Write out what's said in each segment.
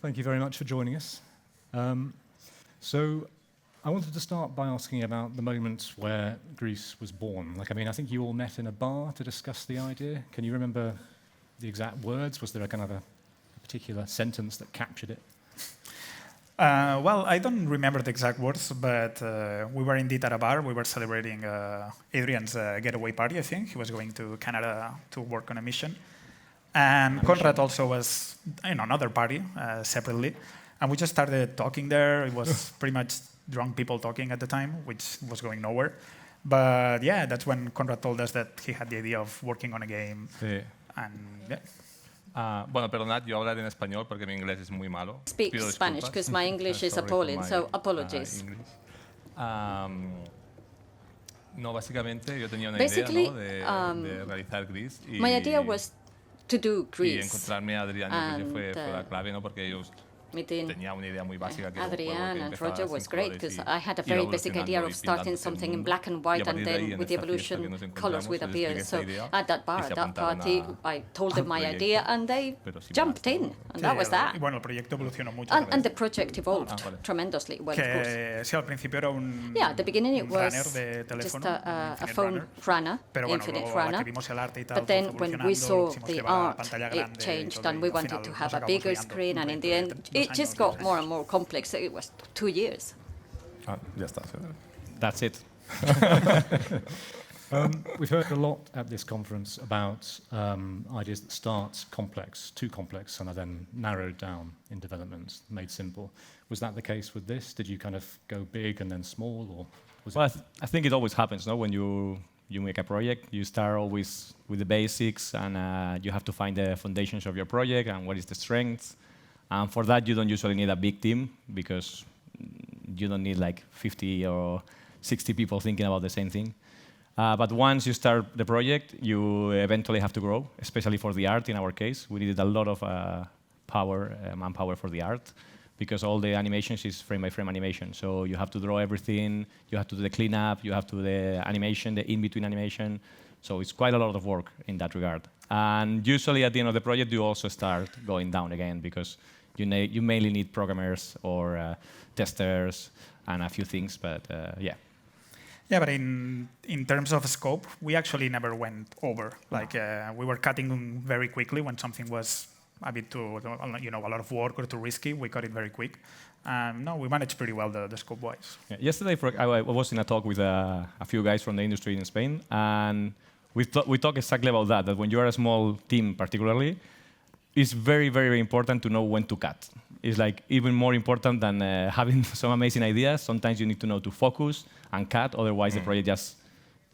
Thank you very much for joining us. So I wanted to start by asking about the moment where GRIS was born. I think you all met in a bar to discuss the idea. Can you remember the exact words? Was there a kind of a particular sentence that captured it? Well, I don't remember the exact words, but we were indeed at a bar. We were celebrating Adrian's getaway party, I think. He was going to Canada to work on a mission. And Conrad also was in another party separately. And we just started talking there. It was pretty much drunk people talking at the time, which was going nowhere. But yeah, that's when Conrad told us that he had the idea of working on a game. Sí. And yeah. Bueno, perdonad, yo hablaré en español porque mi inglés es muy malo. Speak Spanish because my English is appalling, so apologies. No, básicamente yo tenía una idea, ¿no? de realizar GRIS. My idea was to do GRIS. Y encontrarme a Adrian fue la clave, ¿no? Porque ellos tenía una idea muy básica que Adrian and Roset was great because I had a very basic idea of starting something in black and white, and then with the evolution, colors would appear. So at that bar, at that party, I told them my idea, and they jumped in, and that was that. Bueno, el proyecto evolucionó mucho. And the project evolved tremendously. Well, of course. Sí, al principio era un at the beginning it was just a phone runner, infinite runner. But then when we saw the art, it changed, and we wanted to have a bigger screen, and in the end, it just got more and more complex. It was 2 years. Ya está. That's it. We've heard a lot at this conference about ideas that start complex, too complex, and are then narrowed down in development, made simple. Was that the case with this? Did you kind of go big and then small, or was it? I think it always happens, no? When you make a project, you start always with the basics, and you have to find the foundations of your project and what is the strength. And for that, you don't usually need a big team because you don't need like 50 or 60 people thinking about the same thing. But once you start the project, you eventually have to grow, especially for the art in our case. We needed a lot of manpower for the art because all the animations is frame-by-frame animation. So you have to draw everything, you have to do the cleanup, you have to do the animation, the in-between animation. So it's quite a lot of work in that regard. And usually at the end of the project, you also start going down again because you mainly need programmers or testers and a few things, but yeah. Yeah, but in terms of scope, we actually never went over. We were cutting very quickly when something was a bit too, a lot of work or too risky. We cut it very quick. No, we managed pretty well the scope-wise. Yeah, yesterday, I was in a talk with a few guys from the industry in Spain, and we talk exactly about that when you are a small team particularly, it's very, very important to know when to cut. It's like even more important than having some amazing ideas. Sometimes you need to know to focus and cut, otherwise the project just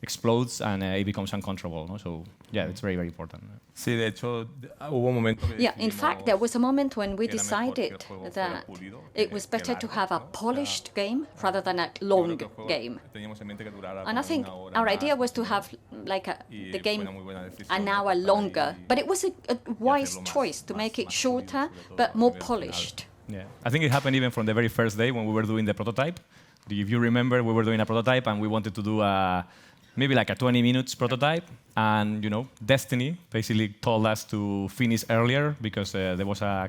explodes and it becomes uncontrollable. No? So yeah, it's very, very important. Sí, de hecho, hubo un momento que in fact, there was a moment when we decided that it was better to have a polished game rather than a long game. And I think our idea was to have the game an hour longer, but it was a wise choice to make it shorter but more polished. Yeah, I think it happened even from the very first day when we were doing the prototype. If you remember, we were doing a prototype and we wanted to do maybe like a 20 minutes prototype, and Destiny basically told us to finish earlier because there was a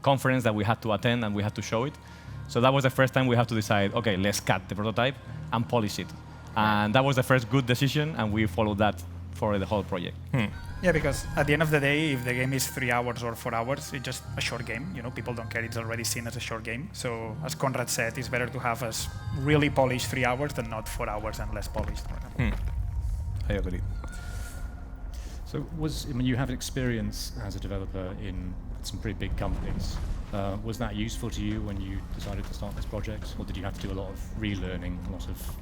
conference that we had to attend and we had to show it. So that was the first time we had to decide, okay, let's cut the prototype and polish it. And that was the first good decision, and we followed that for the whole project. Yeah, because at the end of the day, if the game is 3 hours or 4 hours, it's just a short game. People don't care; it's already seen as a short game. So, as Conrad said, it's better to have a really polished 3 hours than not 4 hours and less polished. I agree. So, you have experience as a developer in some pretty big companies. Was that useful to you when you decided to start this project, or did you have to do a lot of relearning, a lot of?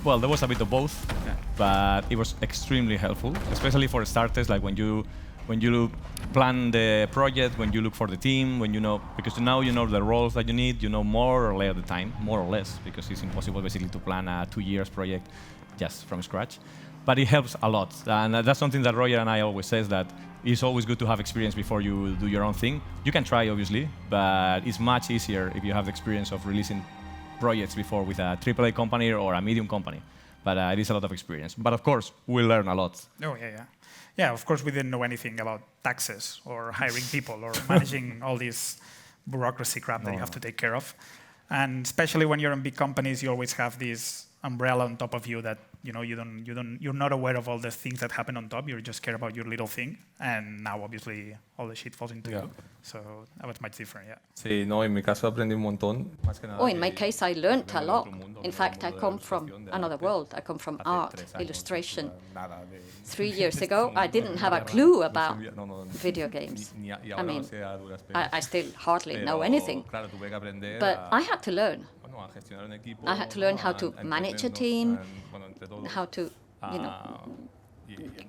Well, there was a bit of both, but it was extremely helpful, especially for starters, like when you plan the project, when you look for the team, because now you know the roles that you need, you know more or less at the time, more or less, because it's impossible basically to plan a 2 years project just from scratch. But it helps a lot, and that's something that Roger and I always says, that it's always good to have experience before you do your own thing. You can try, obviously, but it's much easier if you have the experience of releasing projects before with a AAA company or a medium company. But it is a lot of experience. But of course, we learn a lot. Oh, yeah. yeah, of course, we didn't know anything about taxes or hiring people or managing all this bureaucracy crap that you have to take care of. And especially when you're in big companies, you always have this umbrella on top of you that you're not aware of all the things that happen on top. You just care about your little thing. And now, obviously, all the shit falls into you. So that was much different, yeah. Sí, no, en mi caso aprendí un montón. Más que nada in my case, I learned a lot. In fact, I come from another world. I come from art, illustration. 3 years ago, I didn't have a clue about video games. I mean, I still hardly know anything. But I had to learn. I had to learn how to manage a team, how to,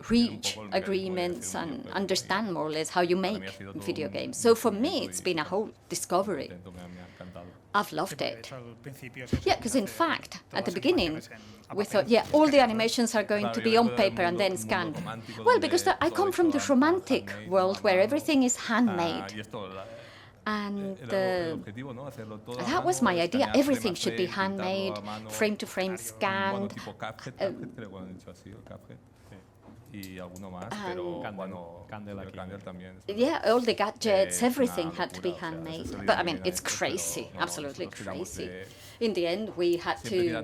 reach agreements and understand more or less how you make video games. So for me, it's been a whole discovery. I've loved it. Yeah, because in fact, at the beginning, we thought, yeah, all the animations are going to be on paper and then scanned. Well, because I come from the romantic world where everything is handmade. And that was my idea. Everything should be handmade, frame to frame scanned. Yeah, all the gadgets, everything had to be handmade. But I mean, it's crazy, absolutely crazy. In the end, we had to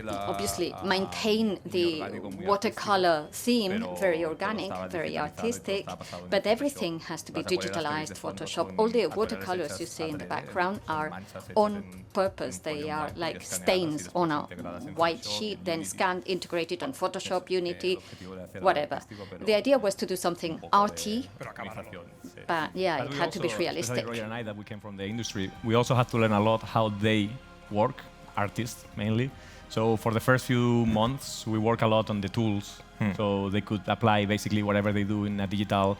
obviously maintain the watercolor theme, very organic, very artistic, but everything has to be digitalized, Photoshop. All the watercolors you see in the background are on purpose. They are like stains on a white sheet, then scanned, integrated on Photoshop, Unity, whatever. The idea was to do something arty, but yeah, it had to be realistic. Roger and I, that we came from the industry, we also had to learn a lot how they work, artists mainly. So for the first few months, we work a lot on the tools, so they could apply basically whatever they do in a digital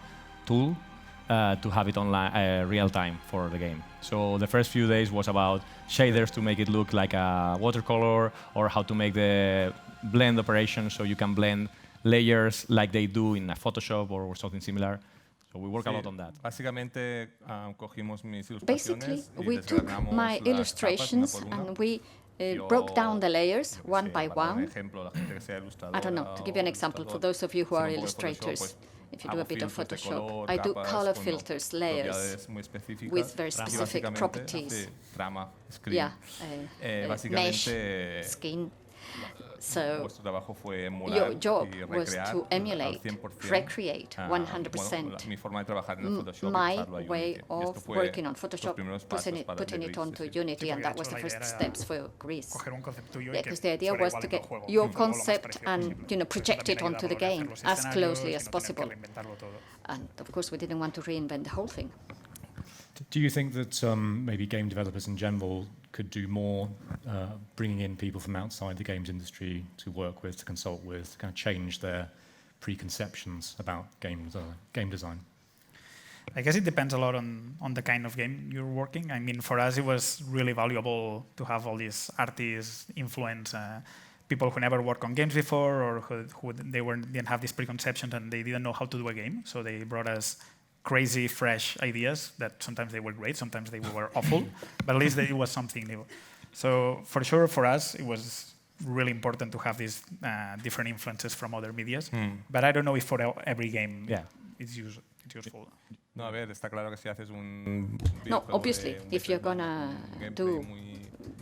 tool to have it online, real time for the game. So the first few days was about shaders to make it look like a watercolor, or how to make the blend operation so you can blend layers like they do in a Photoshop or something similar. So we work a lot on that. Basically, we took my illustrations and we broke down the layers one by one. I don't know, to give you an example, for those of you who are illustrators, if you do a bit of Photoshop, I do color filters, layers, with very specific properties. Yeah, mesh, skin. So your job was to emulate, recreate 100% my way of working on Photoshop, putting it onto Unity, and that was the first steps for GRIS. Yeah, because the idea was to get your concept and project it onto the game as closely as possible. And of course, we didn't want to reinvent the whole thing. Do you think that maybe game developers in general could do more, bringing in people from outside the games industry to work with, to consult with, to kind of change their preconceptions about game design? I guess it depends a lot on the kind of game you're working. I mean, for us, it was really valuable to have all these artists, influence, people who never worked on games before, or who didn't have these preconceptions and they didn't know how to do a game. So they brought us crazy, fresh ideas that sometimes they were great, sometimes they were awful, but at least it was something new. So for sure, for us, it was really important to have these different influences from other medias. But I don't know if for every game it's useful. No, a ver, está claro que si haces un... No, obviously, if you're gonna do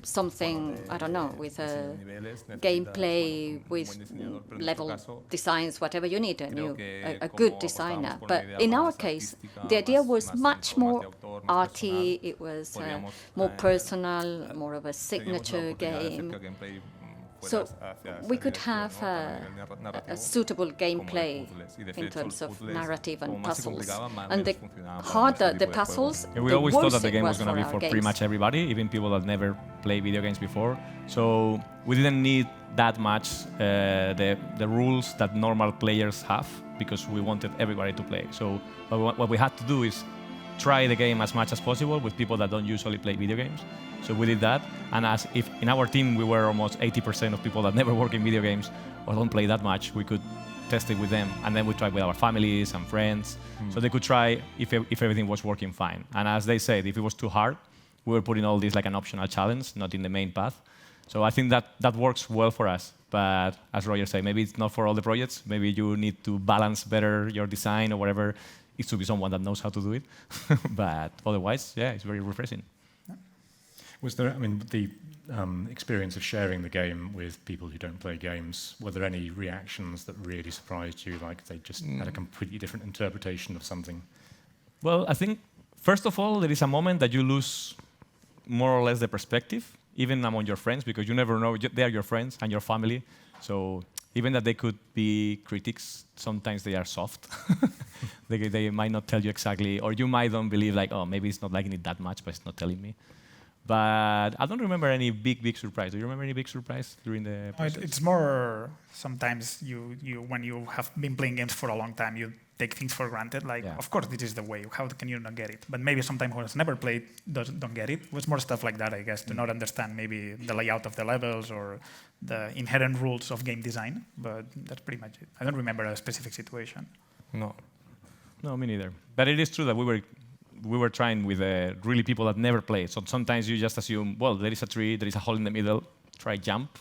something, I don't know, with a gameplay, with level designs, whatever, you need a good designer. But in our case, the idea was much more arty, it was more personal, more of a signature game. So we could have a suitable gameplay in terms of narrative and puzzles. And the harder the puzzles, we always thought that the game was going to be for pretty much everybody, even people that never played video games before. So we didn't need that much the rules that normal players have, because we wanted everybody to play. So what we had to do is try the game as much as possible with people that don't usually play video games. So we did that, and as if in our team we were almost 80% of people that never work in video games or don't play that much, we could test it with them, and then we tried with our families and friends, so they could try if everything was working fine. And as they said, if it was too hard, we were putting all this like an optional challenge, not in the main path. So I think that works well for us. But as Roger said, maybe it's not for all the projects. Maybe you need to balance better your design or whatever. It should be someone that knows how to do it. But otherwise, yeah, it's very refreshing. Was there, the experience of sharing the game with people who don't play games, were there any reactions that really surprised you, like they just had a completely different interpretation of something? Well, I think, first of all, there is a moment that you lose more or less the perspective, even among your friends, because you never know, they are your friends and your family. So even that they could be critics, sometimes they are soft. They might not tell you exactly, or you might don't believe like, oh, maybe it's not liking it that much, but it's not telling me. But I don't remember any big surprise. Do you remember any big surprise during the process? It's more sometimes when you have been playing games for a long time, you take things for granted. Like, of course, this is the way. How can you not get it? But maybe sometimes who has never played don't get it. It was more stuff like that, I guess, to not understand maybe the layout of the levels or the inherent rules of game design. But that's pretty much it. I don't remember a specific situation. No, me neither. But it is true that we were trying with really people that never played. So sometimes you just assume, well, there is a tree, there is a hole in the middle, try jump.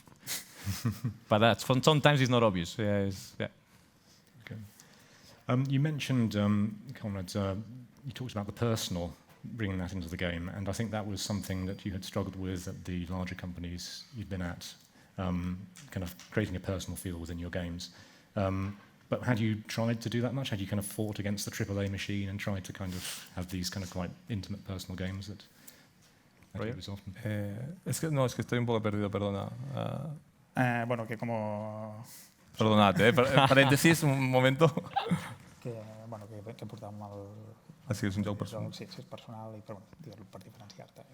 But sometimes it's not obvious. Yeah. Okay. You mentioned, Conrad, you talked about the personal, bringing that into the game, and I think that was something that you had struggled with at the larger companies you'd been at, kind of creating a personal feel within your games. But had you tried to do that much? Had you kind of fought against the AAA machine and tried to kind of have these kind of quite intimate personal games that you use often? Es que estoy un poco perdido, perdona. Bueno, que como... Perdonad, paréntesis, un momento. Que portava mal... Sí, és un joc personal. Sí, és personal, però bueno, per diferenciar-te.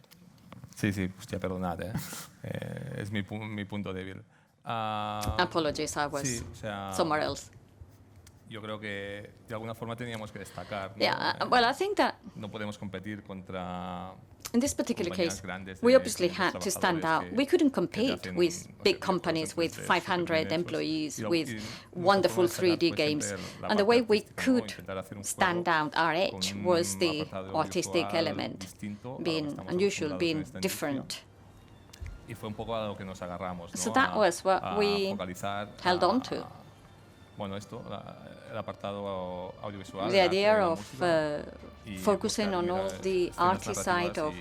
Sí, hòstia, perdonad, és mi punto débil. Apologies, I was somewhere else. Yo creo que de alguna forma teníamos que destacar. ¿No? Yeah, well, I think that no podemos competir contra. In this particular case, we obviously had to stand out. We couldn't compete with big companies with 500 employees, with wonderful 3D games. And the way we could stand out our edge was the artistic element, being unusual, being different. So that was what we held on to. The idea of focusing on all the arty side of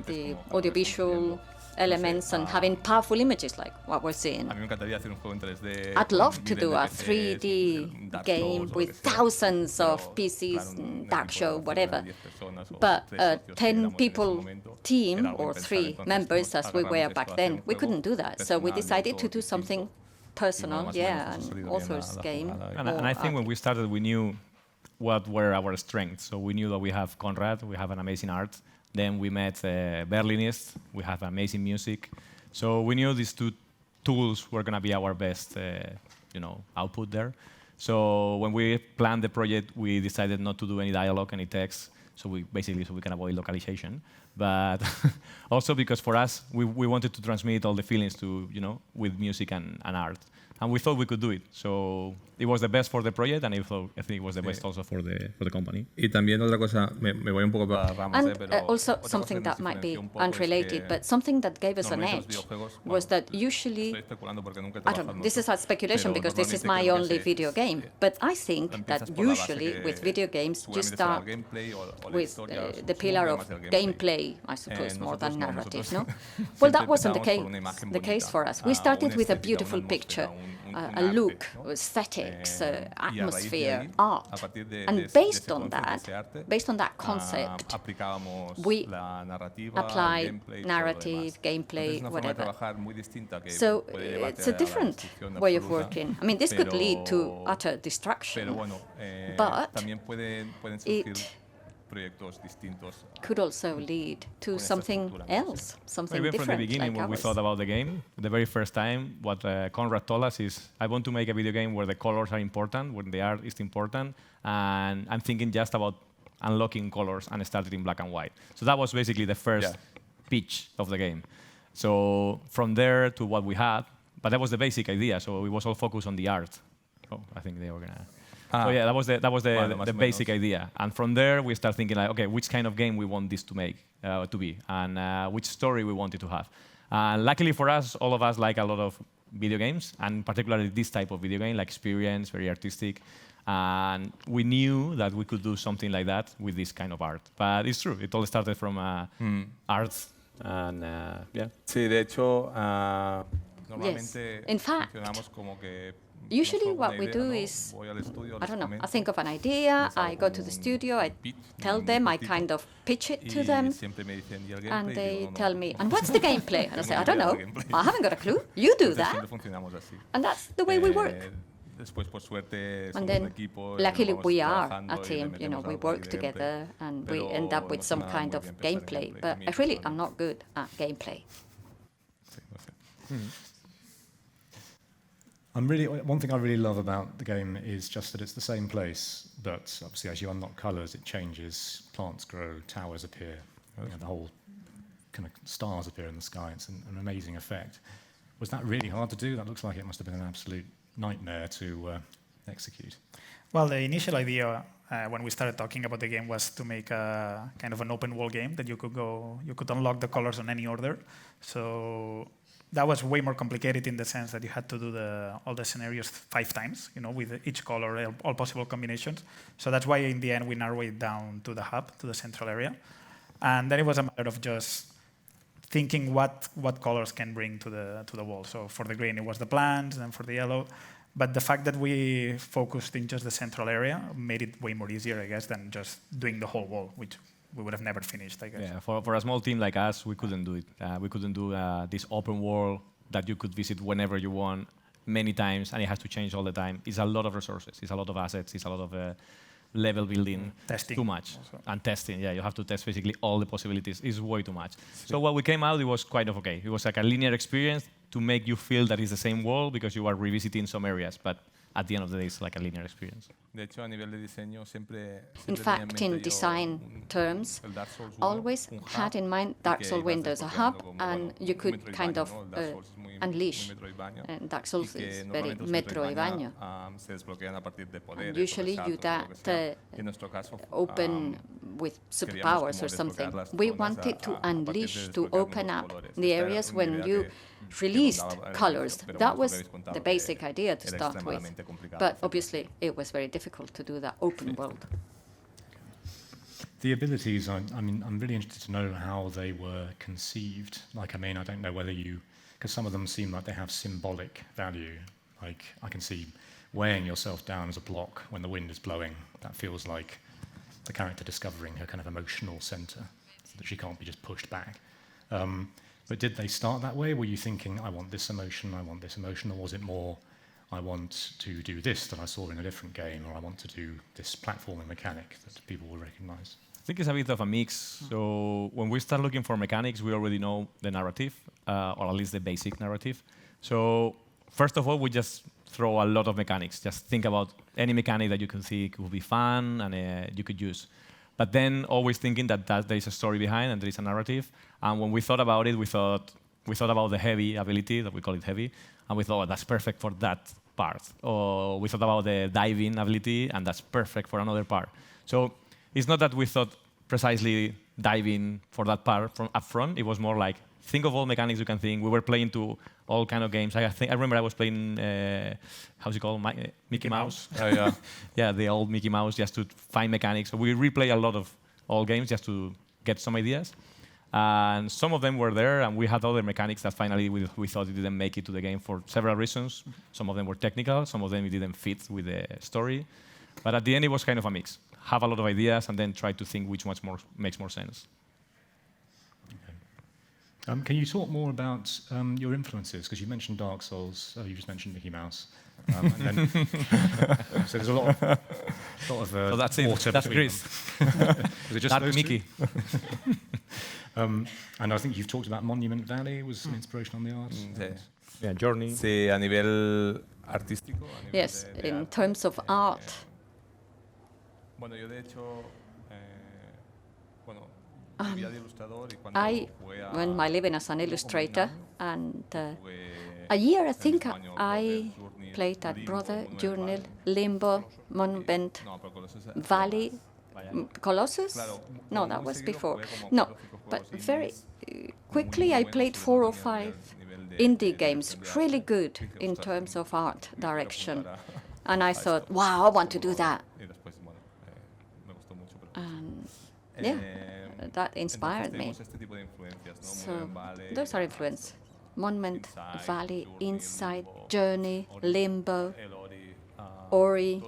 the audiovisual elements and having powerful images like what we're seeing. I'd love to do a 3D game with thousands of PCs, dark show, whatever. But a 10-people team, or 3 members as we were back then, we couldn't do that. So we decided to do something personal, an author's game. And I think when we started, we knew what were our strengths. So we knew that we have Conrad, we have an amazing art. Then we met Berlinists, we have amazing music. So we knew these 2 tools were going to be our best output there. So when we planned the project, we decided not to do any dialogue, any text, so we can avoid localization. But also because for us, we wanted to transmit all the feelings with music and art. And we thought we could do it. So it was the best for the project, and I think it was the best also for the company. Y también otra cosa, me voy un poco para ramas, and also something that might be unrelated, but something that gave us an edge was that usually, I don't know, this is a speculation because this is my only video game, but I think that usually with video games you start with the pillar of gameplay, I suppose, more than narrative, no? Well, that wasn't the case for us. We started with a beautiful picture, a look, aesthetics, atmosphere, art. And based on that concept, we applied narrative, gameplay, whatever. So it's a different way of working. I mean, this could lead to utter destruction, but it could also lead to something else, something Even different. From the beginning, like when we thought about the game, the very first time, what Conrad told us is, I want to make a video game where the colors are important, where the art is important, and I'm thinking just about unlocking colors and started in black and white. So that was basically the first pitch of the game. So from there to what we had, but that was the basic idea, so it was all focused on the art. Oh, I think they were going to... So yeah, that was the basic idea, and from there we start thinking like, okay, which kind of game we want this to be, and which story we want it to have, Luckily for us, all of us like a lot of video games, and particularly this type of video game, like experience, very artistic. And we knew that we could do something like that with this kind of art. But it's true, it all started from art. And yeah. Sí, de hecho, Yes. normalmente In fact, funcionamos como que usually nos what falta we una do idea, ¿no? is, Voy al estudio, I les don't know, I comento, think of an idea, les hago I go to como the un studio, I pitch, tell un them, I cortito, kind of pitch it to y them, siempre me dicen, ¿y el gameplay? and Y they digo, no, tell me, and what's the gameplay? And I say, I tengo don't ni idea know, del gameplay. I haven't got a clue, you do Entonces that. siempre funcionamos así. And that's the way we work. Después, por suerte, And somos un then, equipo, y luckily, vamos we are trabajando a y le team. You know, metemos we algo ahí work de together, and we pero end up with hemos some sonado kind muy of bien pensar en gameplay. gameplay But también, I really claro. am not good at gameplay. Sí, no sé. One thing I really love about the game is just that it's the same place, but obviously as you unlock colours, it changes, plants grow, towers appear, the whole kind of stars appear in the sky. It's an amazing effect. Was that really hard to do? That looks like it must have been an absolute nightmare to execute. Well, the initial idea when we started talking about the game was to make a kind of an open world game that you could unlock the colors on any order. So that was way more complicated in the sense that you had to do all the scenarios 5 times, with each color, all possible combinations. So that's why in the end we narrowed it down to the hub, to the central area. And then it was a matter of just thinking what colors can bring to the wall. So for the green it was the plants, and for the yellow. But the fact that we focused in just the central area made it way more easier, I guess, than just doing the whole wall, which we would have never finished, I guess. Yeah, for a small team like us, we couldn't do it. We couldn't do this open world that you could visit whenever you want, many times, and it has to change all the time. It's a lot of resources. It's a lot of assets. It's a lot of level building. Testing. Too much. Also. And testing, yeah. You have to test basically all the possibilities. It's way too much. So what we came out, it was kind of okay. It was like a linear experience to make you feel that it's the same world because you are revisiting some areas. But at the end of the day, it's like a linear experience. De hecho, a nivel de diseño, siempre In fact, in design terms, always had in mind Dark Souls Windows, a hub, and you could kind of unleash. And Dark Souls is very metro y baño. And usually you that open with superpowers or something. We wanted to unleash, to open up the areas when you released colors. That was the basic idea to start with. But obviously it was very difficult to do that open world. The abilities, I'm really interested to know how they were conceived. I don't know whether because some of them seem like they have symbolic value. Like, I can see weighing yourself down as a block when the wind is blowing. That feels like the character discovering her kind of emotional center, so that she can't be just pushed back. But did they start that way? Were you thinking, I want this emotion, or was it more, I want to do this that I saw in a different game, or I want to do this platforming mechanic that people will recognize? I think it's a bit of a mix. So when we start looking for mechanics, we already know the narrative, or at least the basic narrative. So first of all, we just throw a lot of mechanics. Just think about any mechanic that you can think would be fun and you could use. But then always thinking that there is a story behind and there is a narrative. And when we thought about it, we thought about the heavy ability, that we call it heavy, and we thought, that's perfect for that part. Or we thought about the diving ability, and that's perfect for another part. So it's not that we thought precisely diving for that part from up front. It was more like, think of all mechanics you can think. We were playing to all kind of games. I remember I was playing, how's it called? Mickey Mouse. Oh, yeah. Yeah, the old Mickey Mouse, just to find mechanics. So we replay a lot of old games just to get some ideas. And some of them were there, and we had other mechanics that finally we thought it didn't make it to the game for several reasons. Some of them were technical, some of them it didn't fit with the story. But at the end, it was kind of a mix. Have a lot of ideas, and then try to think which one makes more sense. Okay. Can you talk more about your influences? Because you mentioned Dark Souls, you just mentioned Mickey Mouse. And then so there's a lot of so that's water it. That's between GRIS. Was it just Not those Mickey. And I think you've talked about Monument Valley was an inspiration on the art. Sí. Yeah, Journey. Sí, a nivel artístico. Yes, in terms of art. Bueno, yo de hecho, I went my living as an illustrator, and a year I think I played at Brother, Journal, Limbo, Monument Valley, Colossus? No, that was before. No, but very quickly I played 4 or 5 indie games, really good in terms of art direction. And I thought, wow, I want to do that. And yeah, that inspired me. So those are influences. Monument, Valley, Inside, Journey, Limbo, Ori.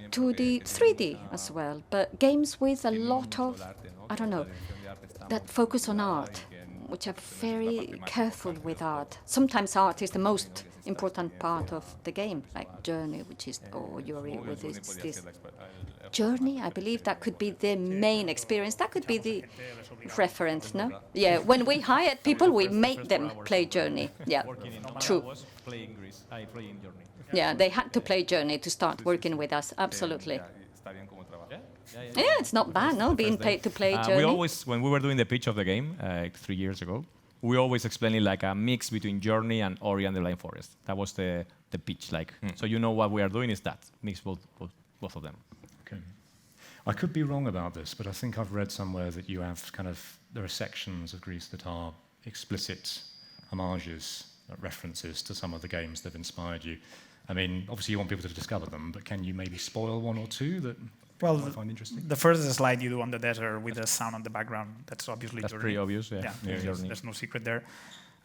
2D, 3D as well, but games with a lot of, I don't know, that focus on art, which are very careful with art. Sometimes art is the most important part of the game, like Journey, which is, or Yuri with this Journey, I believe that could be the main experience. That could be the reference, no? Yeah, when we hired people, we made them play Journey. Yeah, true. Yeah, they had to play Journey to start working with us, absolutely. Yeah, it's not bad, no, being paid to play Journey. We always, when we were doing the pitch of the game 3 years ago, we always explained it like a mix between Journey and Ori and the Blind Forest. That was the pitch, like, so you know what we are doing is that, mix both of them. Okay. I could be wrong about this, but I think I've read somewhere that you have there are sections of GRIS that are explicit homages, references to some of the games that have inspired you. I mean, obviously you want people to discover them, but can you maybe spoil 1 or 2 that you might find interesting? The first slide you do on the desert with the sound on the background, that's obviously Journey. Pretty obvious, yeah. There's no secret there.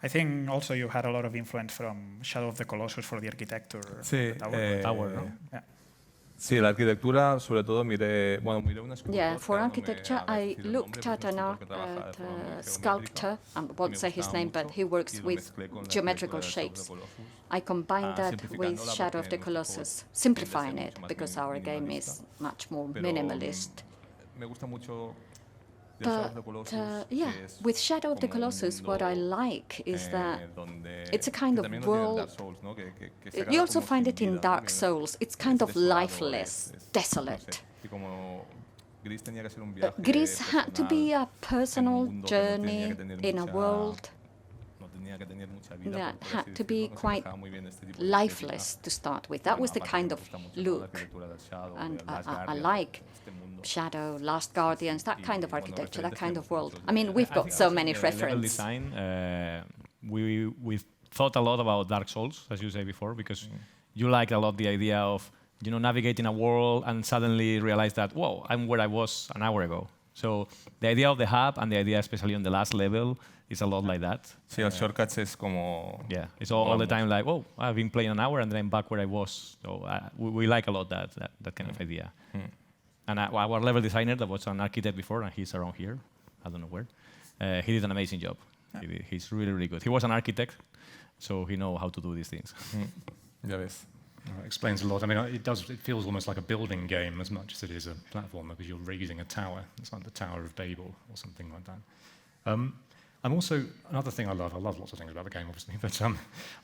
I think also you had a lot of influence from Shadow of the Colossus for the architecture. Sí, tower, no? Yeah. Sí, la arquitectura, sobre todo miré una escultura. Yeah, for architecture, I looked at a sculptor, I won't say his name, but he works with geometrical shapes. I combined that with Shadow of the Colossus, simplifying it, because our game is much more minimalist. But yeah, with Shadow of the Colossus, what I like is that it's a kind of world. You also find it in Dark Souls. It's kind of lifeless, desolate. GRIS had to be a personal journey in a world that had to be quite lifeless to start with. That was the kind of look. And I like Shadow, Last Guardians, that kind of architecture, that kind of world. I mean, we've got so many references. Design, we thought a lot about Dark Souls, as you say before, because you like a lot the idea of navigating a world and suddenly realize that, whoa, I'm where I was an hour ago. So the idea of the hub and the idea, especially on the last level, is a lot like that. Sí, el shortcuts es como... Yeah, it's all the time like, oh, I've been playing an hour and then I'm back where I was. So we like a lot that kind of idea. And our level designer, that was an architect before, and he's around here, I don't know where, he did an amazing job. Yeah. He's really, really good. He was an architect, so he knows how to do these things. Ya ves. Explains a lot. I mean, it feels almost like a building game as much as it is a platform, because you're raising a tower. It's like the Tower of Babel or something like that. I'm also, another thing I love lots of things about the game, obviously, but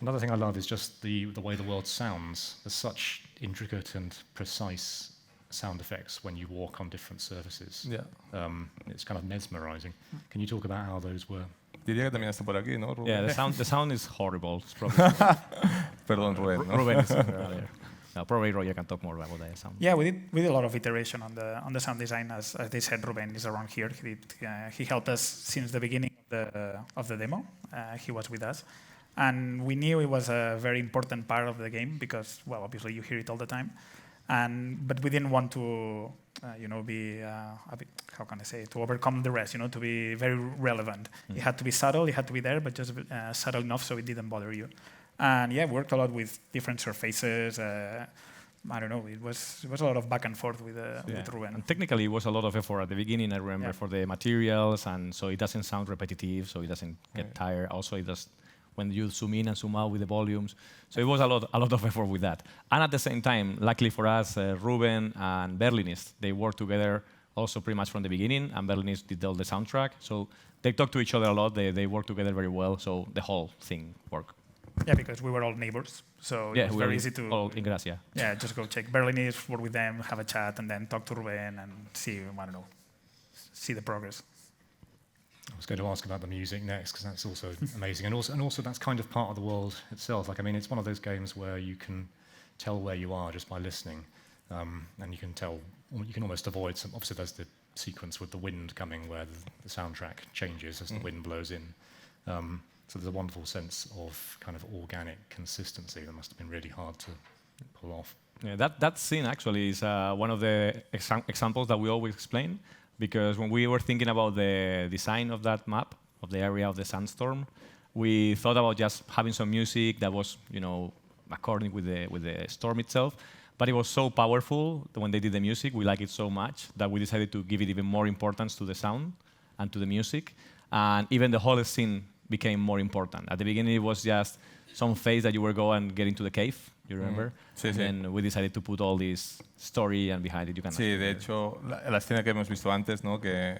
another thing I love is just the way the world sounds. There's such intricate and precise sound effects when you walk on different surfaces. Yeah. It's kind of mesmerizing. Can you talk about how those were? Diría que también está por aquí, ¿no, Rubén? Yeah, the sound is horrible. Perdón, Rubén. ¿No? Rubén is there. No, probably Roger can talk more about the sound. Yeah, we did a lot of iteration on the sound design. As they said, Rubén is around here. He helped us since the beginning of the demo. He was with us, and we knew it was a very important part of the game because, well, obviously you hear it all the time. But we didn't want to, be a bit, how can I say, to overcome the rest, to be very relevant. It had to be subtle, it had to be there, but just subtle enough so it didn't bother you. And yeah, worked a lot with different surfaces. I don't know, it was a lot of back and forth with Ruben. And technically, it was a lot of effort at the beginning, I remember, for the materials, and so it doesn't sound repetitive, so it doesn't get tired. Also, it does when you zoom in and zoom out with the volumes. So it was a lot of effort with that. And at the same time, luckily for us, Ruben and Berlinist, they worked together also pretty much from the beginning, and Berlinist did all the soundtrack. So they talked to each other a lot, they worked together very well, so the whole thing worked. Yeah, because we were all neighbors, so it was very easy to... all in Gracia. Yeah, just go check Berlinist, work with them, have a chat, and then talk to Ruben and see the progress. I was going to ask about the music next, because that's also amazing, and also that's kind of part of the world itself. Like, I mean, it's one of those games where you can tell where you are just by listening, and you can almost avoid some. Obviously, there's the sequence with the wind coming where the soundtrack changes as the wind blows in. So there's a wonderful sense of kind of organic consistency that must have been really hard to pull off. Yeah, that scene actually is one of the examples that we always explain, because when we were thinking about the design of that map, of the area of the sandstorm, we thought about just having some music that was, according with the storm itself. But it was so powerful that when they did the music, we liked it so much that we decided to give it even more importance to the sound and to the music. And even the whole scene became more important. At the beginning, it was just some phase that you were going and get into the cave, you remember? Sí, and then we decided to put all this story and behind it. You can sí, de hecho, la escena que hemos visto antes, ¿no? que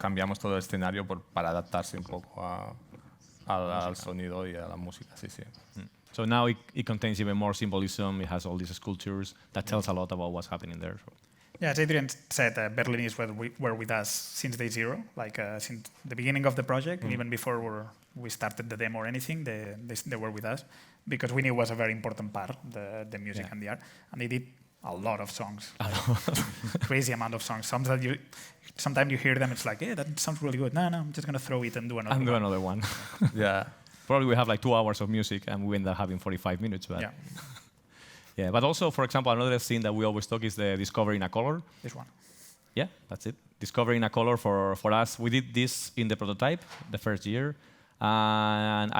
cambiamos todo el escenario para adaptarse un poco al sonido y a la música. Sí, sí. So now it contains even more symbolism. It has all these sculptures that tells a lot about what's happening there. So. Yeah, as Adrian said, Berlinese were with us since day zero, like since the beginning of the project, even before we started the demo or anything, they were with us, because we knew it was a very important part, the music and the art, and they did a lot of songs, crazy amount of songs. Sometimes you hear them, it's like, yeah, that sounds really good. No, I'm just going to throw it and do another one. And do another one. Yeah. Probably we have like 2 hours of music, and we end up having 45 minutes. But yeah, but also, for example, another scene that we always talk is the discovering a color. This one. Yeah, that's it. Discovering a color for us. We did this in the prototype the first year, and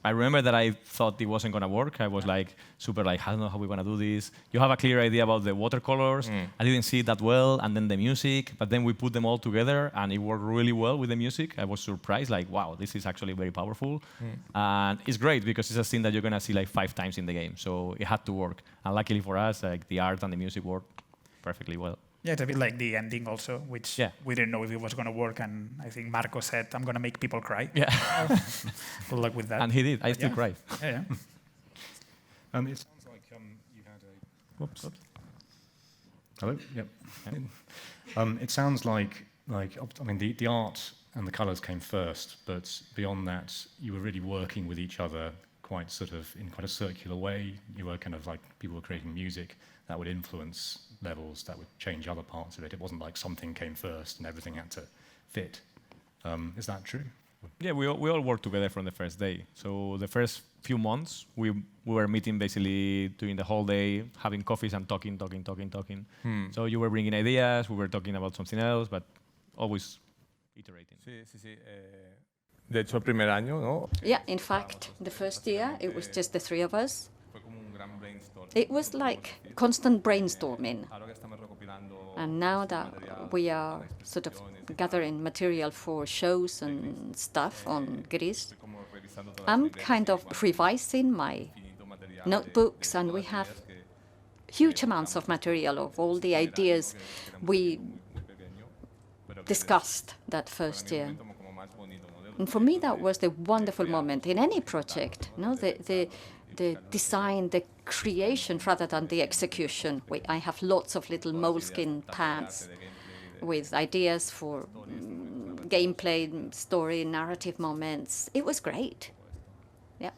I remember that I thought it wasn't going to work. I was like super like, I don't know how we're going to do this. You have a clear idea about the watercolors. I didn't see it that well, and then the music. But then we put them all together, and it worked really well with the music. I was surprised, like, wow, this is actually very powerful. And it's great because it's a scene that you're going to see like 5 times in the game. So it had to work. And luckily for us, like the art and the music worked perfectly well. Yeah, it's a bit like the ending also, which we didn't know if it was going to work, and I think Marco said, I'm going to make people cry. Yeah. Good luck with that. And he did. I still cry. Yeah. It sounds like you had a... Whoops. Hello? Yep. It sounds like I mean, the art and the colours came first, but beyond that, you were really working with each other quite sort of in quite a circular way. You were kind of like people were creating music that would influence levels, that would change other parts of it. It wasn't like something came first and everything had to fit. Is that true? Yeah, we all worked together from the first day. So the first few months, we were meeting basically during the whole day, having coffees and talking. So you were bringing ideas, we were talking about something else, but always iterating. Sí. De hecho, el primer año, ¿no? Yeah, in fact, the first year, it was just the 3 of us. It was like constant brainstorming. And now that we are sort of gathering material for shows and stuff on GRIS, I'm kind of revising my notebooks, and we have huge amounts of material of all the ideas we discussed that first year. And for me, that was the wonderful moment in any project, the design, the creation rather than the execution. I have lots of little moleskin pads with ideas for gameplay, story, narrative moments. It was great. Yeah.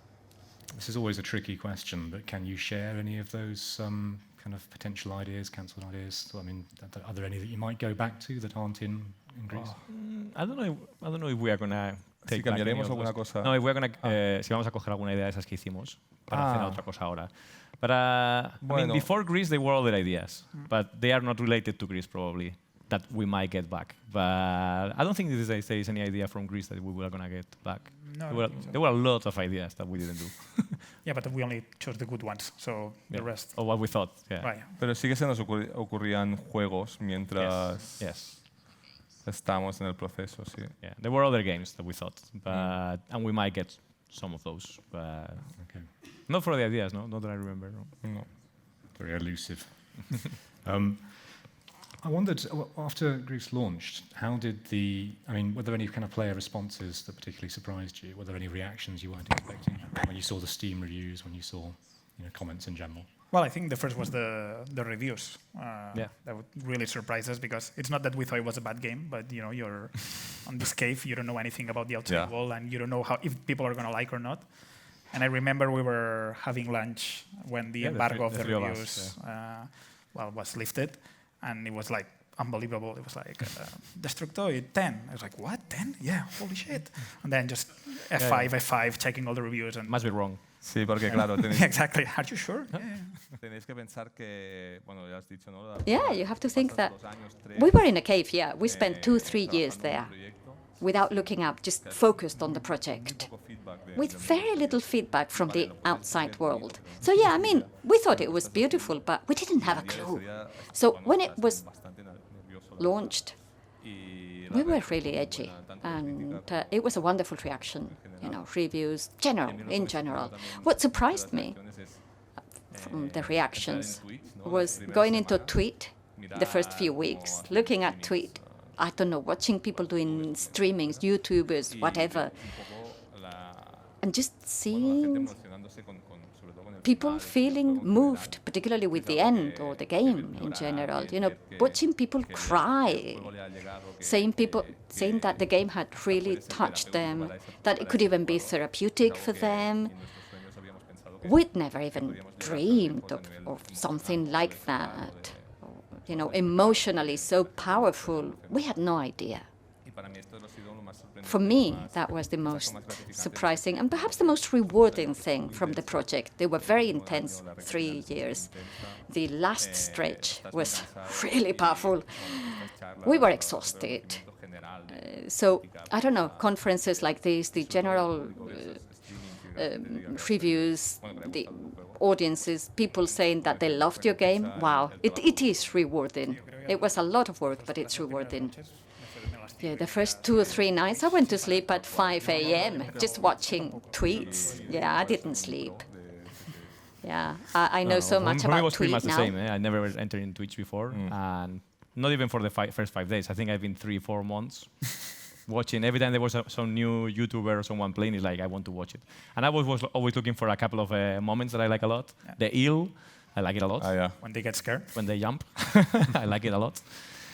This is always a tricky question, but can you share any of those kind of potential ideas, cancelled ideas? So, I mean, are there any that you might go back to that aren't in GRIS? I don't know if we are going to take back any of alguna those. cosa. No, if we're going to, si vamos a coger alguna idea de esas que hicimos para hacer otra cosa ahora. But I mean, before GRIS, there were other ideas, but they are not related to GRIS probably, that we might get back. But I don't think there is any idea from GRIS that we were going to get back. No, there were a lot of ideas that we didn't do. Yeah, but we only chose the good ones, so the rest. Or what we thought, yeah. Right. Pero sí que se nos ocurrían juegos mientras estamos en el proceso, sí. Yeah, there were other games that we thought, but and we might get some of those. But not for the ideas, no? Not that I remember. No. Very elusive. I wondered, after GRIS launched, were there any kind of player responses that particularly surprised you? Were there any reactions you weren't expecting when you saw the Steam reviews, when you saw comments in general? Well, I think the first was the reviews. That would really surprise us, because it's not that we thought it was a bad game, but you're on this cave, you don't know anything about the outside wall, and you don't know if people are going to like or not. And I remember we were having lunch when the embargo of the reviews was lifted, and it was like unbelievable. It was like, Destructoid 10. I was like, what, 10? Yeah, holy shit. And then just F5, F5, checking all the reviews. And must be wrong. Sí, porque claro, tenéis, exactly. Are you sure? tenéis que pensar que, bueno, ya has dicho, ¿no? Yeah, you have to think that we were in a cave, yeah. We spent 2-3 years there without looking up, just focused on the project, with very little feedback from the outside world. So yeah, I mean, we thought it was beautiful, but we didn't have a clue. So when it was launched, we were really edgy, and it was a wonderful reaction, you know, reviews, in general. What surprised me from the reactions was going into tweet the first few weeks, looking at tweet, I don't know, watching people doing streamings, YouTubers, whatever, and just seeing people feeling moved, particularly with the end or the game in general. You know, watching people cry, saying that the game had really touched them, that it could even be therapeutic for them. We'd never even dreamed of something like that. You know, emotionally so powerful. We had no idea. For me, that was the most surprising and perhaps the most rewarding thing from the project. They were very intense 3 years. The last stretch was really powerful. We were exhausted. So, I don't know, conferences like this, the general reviews, the audiences, people saying that they loved your game, wow, it is rewarding. It was a lot of work, but it's rewarding. Yeah, the first 2 or 3 nights I went to sleep at 5 a.m. just watching tweets. Yeah, I didn't sleep. Yeah, I know so much about Twitch now. For me, it was pretty much the same. I never entered in Twitch before, and not even for the first 5 days. I think I've been 3-4 months watching. Every time there was some new YouTuber or someone playing, it's like I want to watch it. And I was always looking for a couple of moments that I like a lot. Yeah. The eel, I like it a lot. Oh, yeah. When they get scared. When they jump, I like it a lot.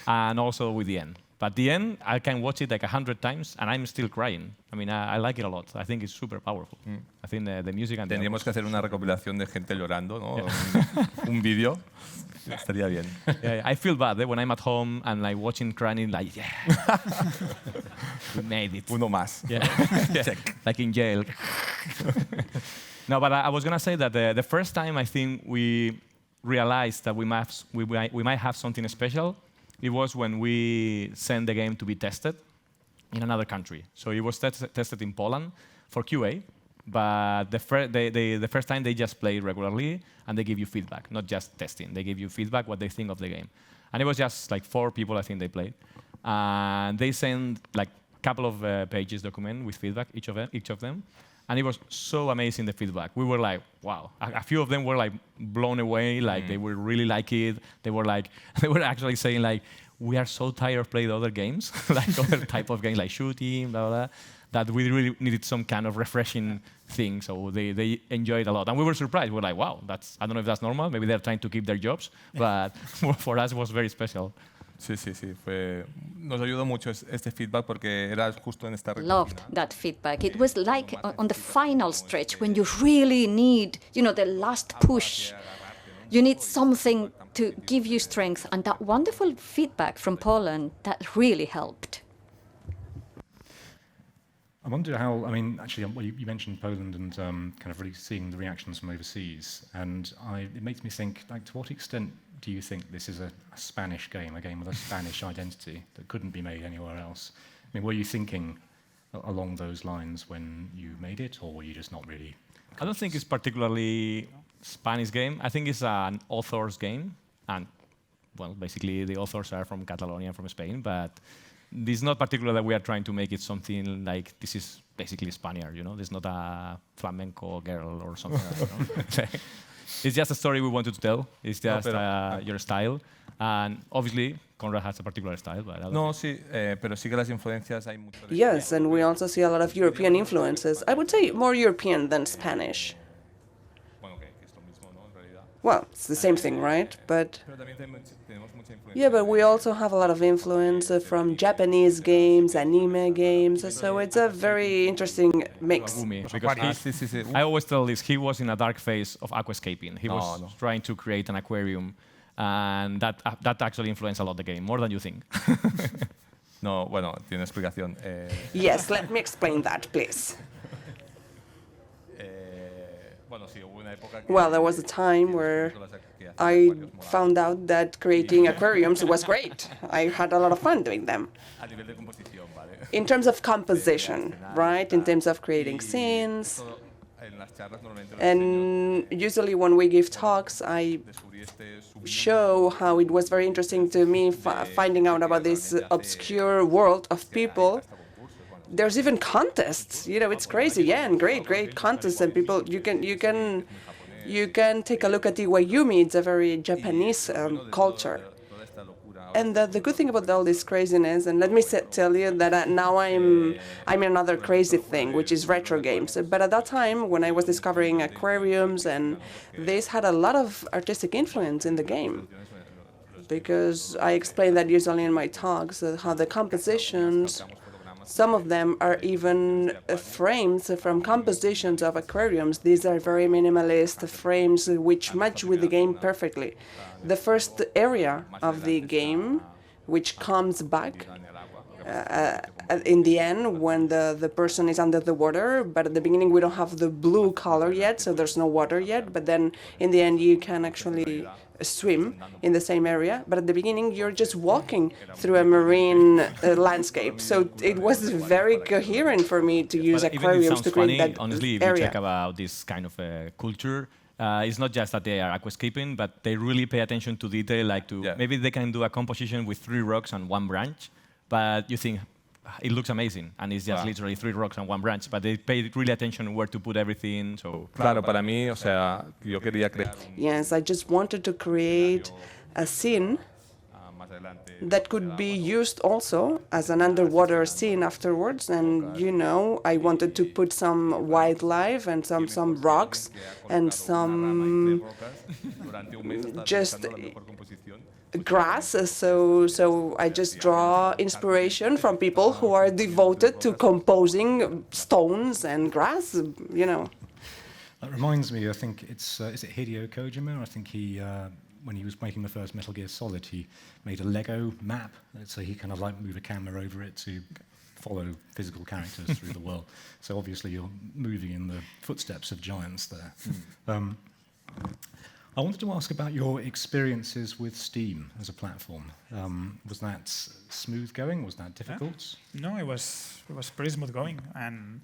And also with the end. But the end, I can watch it like 100 times, and I'm still crying. I mean, I like it a lot. I think it's super powerful. I think the music and Tendríamos que hacer una recopilación de gente llorando, ¿no? Yeah. un vídeo. Estaría bien. Yeah, I feel bad when I'm at home and like watching crying, like, yeah, we made it. Uno más. Yeah. Yeah. Like in jail. No, but I was gonna say that the first time I think we realized that we might have something special. It was when we sent the game to be tested in another country. So it was tested in Poland for QA, but the first time they just play regularly and they give you feedback, not just testing. They give you feedback, what they think of the game. And it was just like 4 people, I think they played. And they sent like a couple of pages document with feedback, each of them. And it was so amazing, the feedback. We were like, wow. A few of them were like blown away, like they would really like it. They were actually saying like, we are so tired of playing other games, like other type of games, like shooting, blah, blah, that we really needed some kind of refreshing thing. So they enjoyed a lot. And we were surprised. We were like, wow, I don't know if that's normal. Maybe they're trying to keep their jobs. But for us, it was very special. Sí. Nos ayudó mucho este feedback porque era justo en esta recta Loved that feedback. It was like on the final stretch when you really need, the last push. You need something to give you strength, and that wonderful feedback from Poland, that really helped. I wonder how, actually, you mentioned Poland and kind of really seeing the reactions from overseas, and it makes me think, like, to what extent do you think this is a Spanish game, a game with a Spanish identity that couldn't be made anywhere else? I mean, were you thinking along those lines when you made it, or were you just not really? I don't think it's particularly Spanish game. I think it's an author's game, and well, basically the authors are from Catalonia, from Spain, but it's not particular that we are trying to make it something like this is basically Spaniard, There's not a flamenco girl or something like that. It's just a story we wanted to tell. It's just your style. And obviously, Conrad has a particular style. But pero sí que las influencias hay mucho. Yes, and we also see a lot of European influences. I would say more European than Spanish. Well, it's the same thing, right? But yeah, but we also have a lot of influence from Japanese games, anime games, so it's a very interesting mix. Because I always tell this, he was in a dark phase of aquascaping. He was trying to create an aquarium, and that actually influenced a lot the game, more than you think. No, bueno, tiene explicación. Yes, let me explain that, please. Well, there was a time where I found out that creating aquariums was great. I had a lot of fun doing them. In terms of composition, right? In terms of creating scenes. And usually when we give talks, I show how it was very interesting to me finding out about this obscure world of people. There's even contests, you know, it's crazy, yeah, and great contests, and people, you can take a look at Iwayumi. It's a very Japanese culture. And the good thing about all this craziness, and let me tell you that now I'm in another crazy thing, which is retro games. But at that time, when I was discovering aquariums, and this had a lot of artistic influence in the game, because I explain that usually in my talks, how the compositions, some of them are even frames from compositions of aquariums. These are very minimalist frames which match with the game perfectly. The first area of the game, which comes back in the end when the person is under the water, but at the beginning we don't have the blue color yet, so there's no water yet, but then in the end you can actually swim in the same area, but at the beginning you're just walking through a marine landscape. So it was very coherent for me to use aquariums to create that honestly, if area. you check about this kind of culture, it's not just that they are aquascaping, but they really pay attention to detail, like maybe they can do a composition with 3 rocks and 1 branch, but you think, it looks amazing, and it's just literally 3 rocks and 1 branch, but they pay really attention where to put everything. So claro, para mí, o sea, yo quería crear. Yes, I just wanted to create a scene that could be used also as an underwater scene afterwards, and you know, I wanted to put some wildlife and some rocks and some just grass, so I just draw inspiration from people who are devoted to composing stones and grass, you know. That reminds me, I think it's, is it Hideo Kojima? I think he, when he was making the first Metal Gear Solid, he made a Lego map, so he kind of like move a camera over it to follow physical characters through the world. So obviously you're moving in the footsteps of giants there. I wanted to ask about your experiences with Steam as a platform. Was that smooth going? Was that difficult? No, it was pretty smooth going. And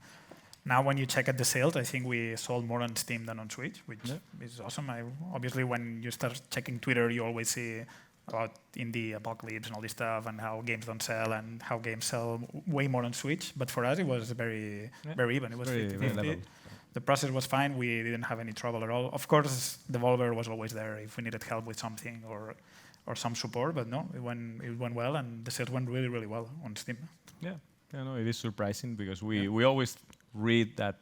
now when you check at the sales, I think we sold more on Steam than on Switch, which is awesome. Obviously, when you start checking Twitter, you always see about indie apocalypse and all this stuff, and how games don't sell, and how games sell way more on Switch. But for us, it was very even. It was 50-50. The process was fine. We didn't have any trouble at all. Of course, Devolver was always there if we needed help with something or some support. But no, it went well, and the sales went really well on Steam. Yeah, no, it is surprising because we always read that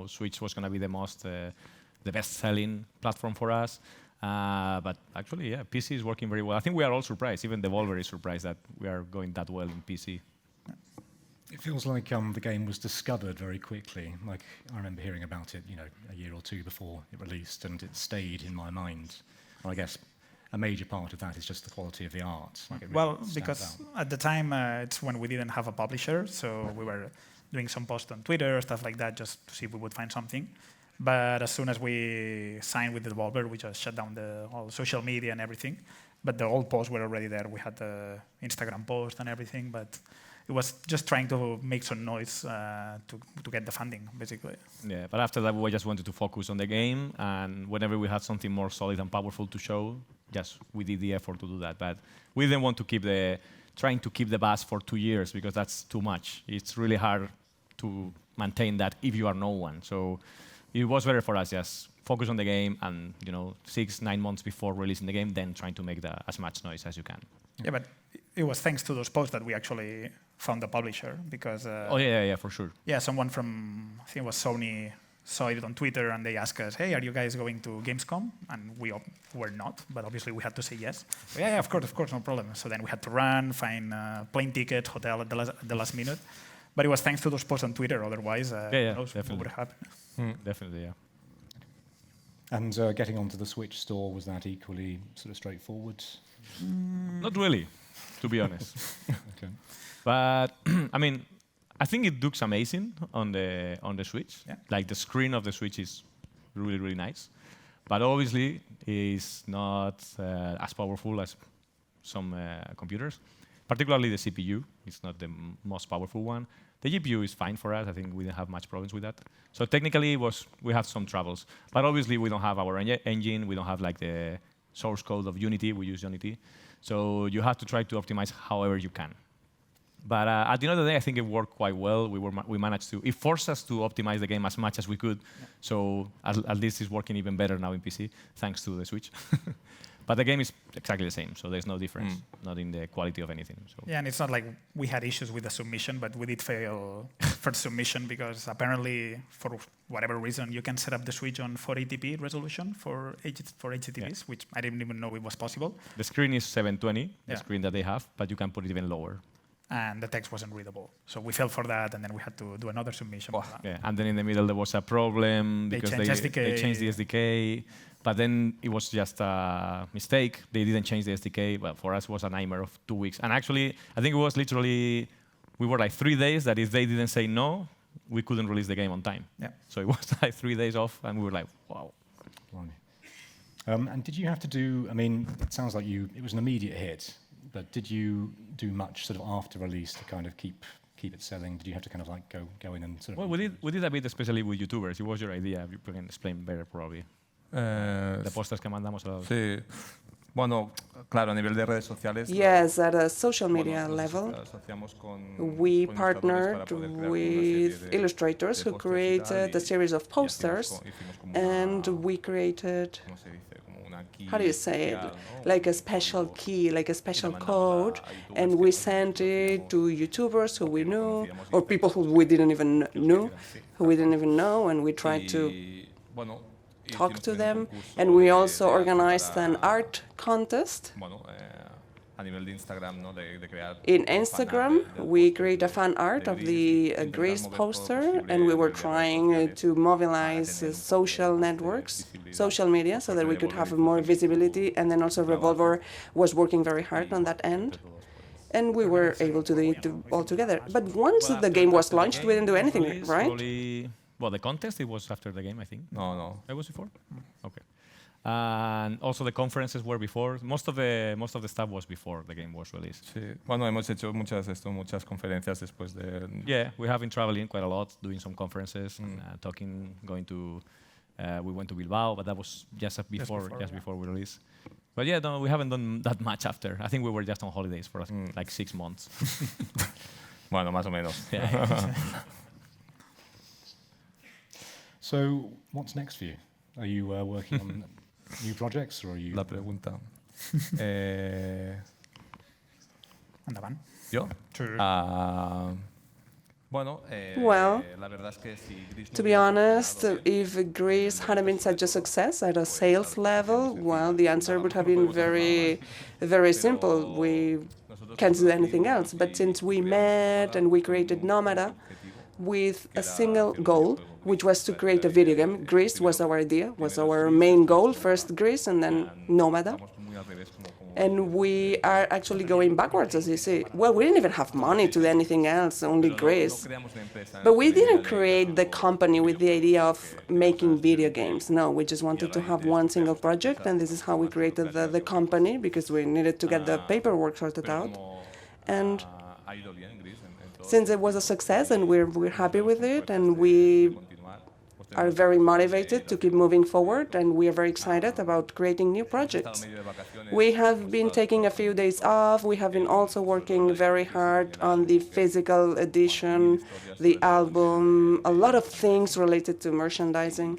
Switch was going to be the best-selling platform for us. But actually, PC is working very well. I think we are all surprised. Even Devolver is surprised that we are going that well in PC. It feels like the game was discovered very quickly. Like I remember hearing about it, a year or two before it released, and it stayed in my mind. And I guess a major part of that is just the quality of the art. Like it really because out. At the time it's when we didn't have a publisher, so we were doing some posts on Twitter, stuff like that, just to see if we would find something. But as soon as we signed with the Devolver, we just shut down all social media and everything. But the old posts were already there. We had the Instagram post and everything, but it was just trying to make some noise to get the funding, basically. Yeah, but after that, we just wanted to focus on the game, and whenever we had something more solid and powerful to show, we did the effort to do that. But we didn't want to trying to keep the buzz for 2 years, because that's too much. It's really hard to maintain that if you are no one. So it was better for us just focus on the game, and 6-9 months before releasing the game, then trying to make as much noise as you can. Yeah, but it was thanks to those posts that we actually found the publisher, because yeah, for sure. Yeah, someone from, I think it was Sony saw it on Twitter and they asked us, hey, are you guys going to Gamescom? And we were not, but obviously we had to say yes. Yeah, of course, no problem. So then we had to run, find plane ticket, hotel at the last minute. But it was thanks to those posts on Twitter, otherwise who would have happened. Definitely, yeah. And getting onto the Switch store, was that equally sort of straightforward? Not really, to be honest. Okay. But I mean, I think it looks amazing on the Switch. Yeah. Like the screen of the Switch is really, really nice. But obviously, it's not as powerful as some computers. Particularly the CPU. It's not the most powerful one. The GPU is fine for us. I think we didn't have much problems with that. So technically, we had some troubles. But obviously, we don't have our engine. We don't have like the source code of Unity. We use Unity. So you have to try to optimize however you can. But at the end of the day, I think it worked quite well. We managed to. It forced us to optimize the game as much as we could. Yeah. So at least it's working even better now in PC, thanks to the Switch. But the game is exactly the same, so there's no difference, not in the quality of anything. So. Yeah, and it's not like we had issues with the submission, but we did fail first submission because apparently, for whatever reason, you can set up the Switch on 480p resolution for HTTPs, which I didn't even know it was possible. The screen is 720, the screen that they have, but you can put it even lower. And the text wasn't readable. So we fell for that, and then we had to do another submission. Yeah, and then in the middle there was a problem because they changed the SDK. But then it was just a mistake. They didn't change the SDK, but for us it was a nightmare of 2 weeks. And actually, I think it was literally, we were like 3 days that if they didn't say no, we couldn't release the game on time. Yeah. So it was like 3 days off, and we were like, wow. And did you have to do, I mean, it sounds like it was an immediate hit, but did you do much sort of after release to kind of keep it selling? Did you have to kind of like go in and sort of... Well, we did a bit, especially with YouTubers. It was your idea. You can explain better, probably. The posters que mandamos a los... Sí. Bueno, claro, a nivel de redes sociales. Yes, at a social media level, we partnered with illustrators who created a series of posters, and we created, how do you say it, like a special key, like a special code, and we sent it to YouTubers who we knew, or people who we didn't even know, and we tried to talk to them, and we also organized an art contest. In Instagram, we create a fan art of the GRIS poster, and we were trying to mobilize social networks, social media, so that we could have more visibility, and then also Revolver was working very hard on that end. And we were able to do it all together. But once the game was launched, we didn't do anything, right? Well, the contest, it was after the game, I think. No. It was before? Okay. And also the conferences were before. Most of the stuff was before the game was released. Sí. Bueno, hemos hecho muchas conferencias después de... Yeah, we have been traveling quite a lot, doing some conferences, talking, going to... we went to Bilbao, but that was just before we released. But yeah, no, we haven't done that much after. I think we were just on holidays for like 6 months. Bueno, más o menos. Yeah. So, what's next for you? Are you working on new projects, or are you... La pregunta. Andaban. ¿Yo? Well, to be honest, if GRIS hadn't been such a success at a sales level, well, the answer would have been very, very simple. We can't do anything else. But since we met and we created Nomada with a single goal, which was to create a video game. GRIS was our idea, was our main goal, first GRIS and then Nomada. And we are actually going backwards, as you see. Well, we didn't even have money to do anything else, only GRIS. But we didn't create the company with the idea of making video games. No, we just wanted to have one single project, and this is how we created the company, because we needed to get the paperwork sorted out. And since it was a success, and we're happy with it, and we are very motivated to keep moving forward, and we are very excited about creating new projects. We have been taking a few days off. We have been also working very hard on the physical edition, the album, a lot of things related to merchandising.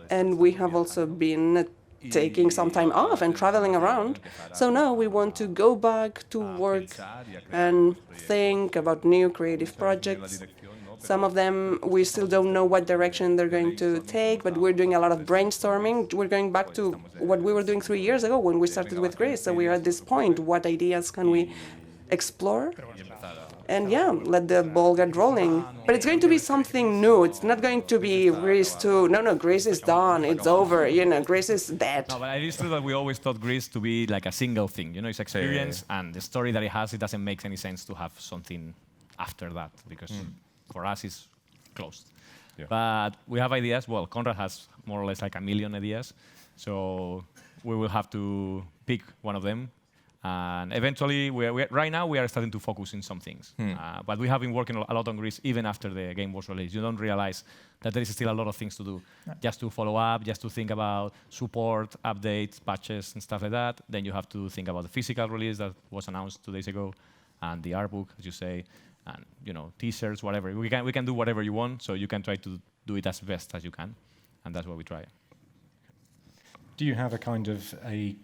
And we have also been taking some time off and traveling around. So now we want to go back to work and think about new creative projects. Some of them, we still don't know what direction they're going to take, but we're doing a lot of brainstorming. We're going back to what we were doing 3 years ago when we started with GRIS. So we are at this point. What ideas can we explore? And yeah, let the ball get rolling. But it's going to be something new. It's not going to be GRIS 2. No, GRIS is done. It's over. You know, GRIS is dead. No, but it is true that we always thought GRIS to be like a single thing. You know, it's experience, and the story that it has, it doesn't make any sense to have something after that, because for us it's closed. Yeah. But we have ideas. Well, Conrad has more or less like 1 million ideas. So we will have to pick one of them. And eventually, right now, we are starting to focus in some things. But we have been working a lot on GRIS even after the game was released. You don't realize that there is still a lot of things to do. Just to follow up, just to think about support, updates, patches, and stuff like that. Then you have to think about the physical release that was announced 2 days ago, and the art book, as you say, and teasers, whatever. We can do whatever you want, so you can try to do it as best as you can, and that's what we try. Do you have a kind of a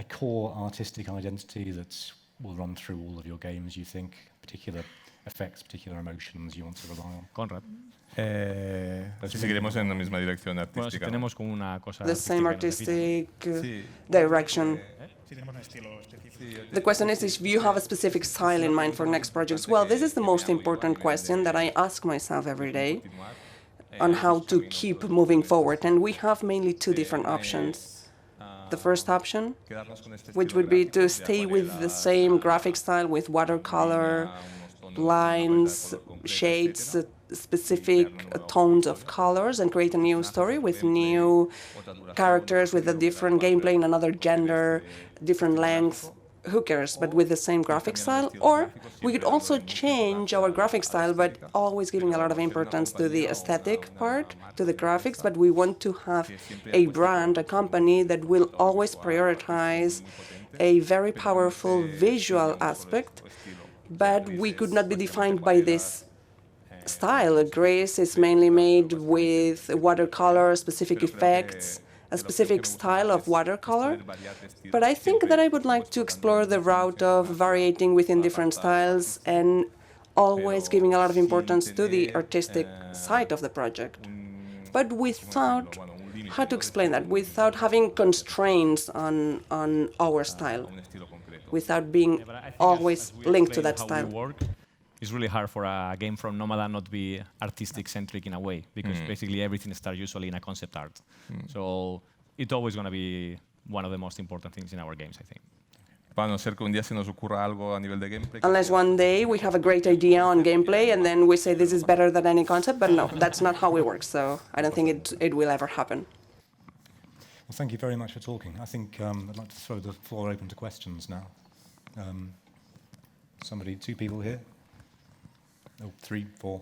core artistic identity that will run through all of your games, you think? Particular effects, particular emotions you want to rely on? Conrad. Seguiremos en la misma dirección artística. Bueno, tenemos como una cosa the same artistic direction. The question is if you have a specific style in mind for next projects. Well, this is the most important question that I ask myself every day on how to keep moving forward. And we have mainly 2 different options. The first option, which would be to stay with the same graphic style with watercolor, lines, shades, specific tones of colors, and create a new story with new characters, with a different gameplay in another gender, different length. Who cares, but with the same graphic style. Or we could also change our graphic style, but always giving a lot of importance to the aesthetic part, to the graphics, but we want to have a brand, a company that will always prioritize a very powerful visual aspect, but we could not be defined by this style. GRIS is mainly made with watercolor, specific effects, a specific style of watercolor, but I think that I would like to explore the route of varying within different styles and always giving a lot of importance to the artistic side of the project, but without, how to explain that, without having constraints on our style, without being always linked to that style. It's really hard for a game from Nomada not to be artistic-centric in a way, because basically everything starts usually in a concept art. So it's always going to be one of the most important things in our games, I think. Unless one day we have a great idea on gameplay and then we say this is better than any concept, but no, that's not how it works, so I don't think it will ever happen. Well, thank you very much for talking. I think I'd like to throw the floor open to questions now. 2 people here? Oh, 3, 4.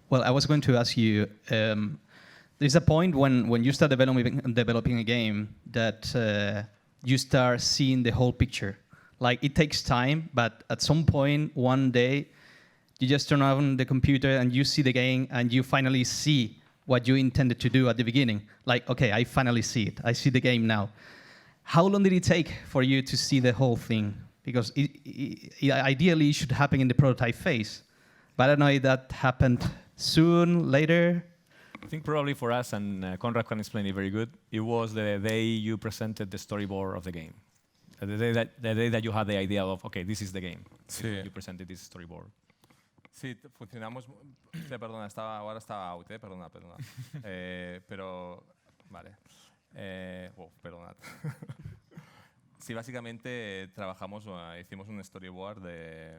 Well, I was going to ask you, there's a point when you start developing a game that you start seeing the whole picture. Like, it takes time, but at some point, one day, you just turn on the computer and you see the game and you finally see what you intended to do at the beginning. Like, okay, I finally see it. I see the game now. How long did it take for you to see the whole thing? Because ideally, it should happen in the prototype phase. But I don't know if that happened soon, later. I think probably for us, and Conrad can explain it very good, it was the day you presented the storyboard of the game. The day that you had the idea of, okay, this is the game. Sí. You presented this storyboard. Sí, funcionamos. Perdona, ahora estaba out, perdona. Pero, vale. Perdona. Sí, básicamente trabajamos, hicimos un storyboard de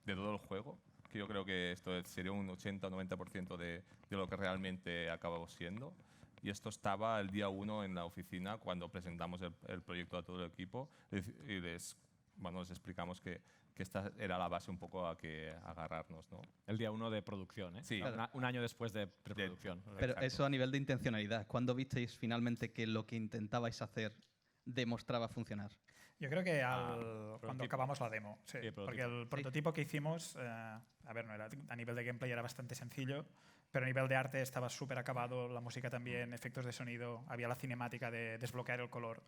todo el juego, que yo creo que esto sería un 80 o 90% de lo que realmente acabamos siendo. Y esto estaba el día 1 en la oficina cuando presentamos el proyecto a todo el equipo y les explicamos que esta era la base un poco a que agarrarnos, ¿no? El día 1 de producción, ¿eh? Sí. Un año después de preproducción. Pero eso a nivel de intencionalidad. ¿Cuándo visteis finalmente que lo que intentabais hacer demostraba funcionar. Yo creo que cuando acabamos la demo, sí, porque el prototipo que hicimos, a ver, no era, a nivel de gameplay era bastante sencillo, pero a nivel de arte estaba súper acabado, la música también, efectos de sonido, había la cinemática de desbloquear el color.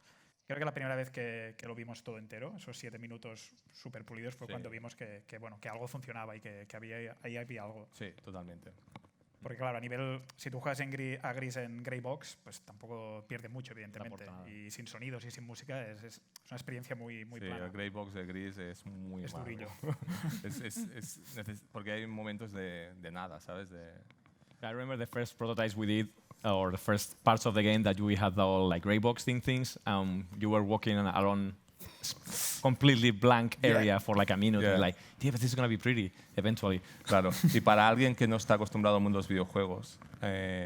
Creo que la primera vez que lo vimos todo entero, esos 7 minutos súper pulidos, fue cuando vimos que algo funcionaba y que ahí había algo. Sí, totalmente. Porque claro, a nivel, si tú juegas a Gris en Grey Box, pues tampoco pierde mucho, evidentemente. Y sin sonidos y sin música es una experiencia muy plana. El Grey Box de Gris es muy malo. Durillo. Porque hay momentos de nada, ¿sabes? I remember the first prototypes we did, or the first parts of the game that we had all like gray boxing things. You were walking around completely blank area for like a minute. And like, yeah, but this is going to be pretty eventually. Claro. Y para alguien que no está acostumbrado al mundo de los videojuegos.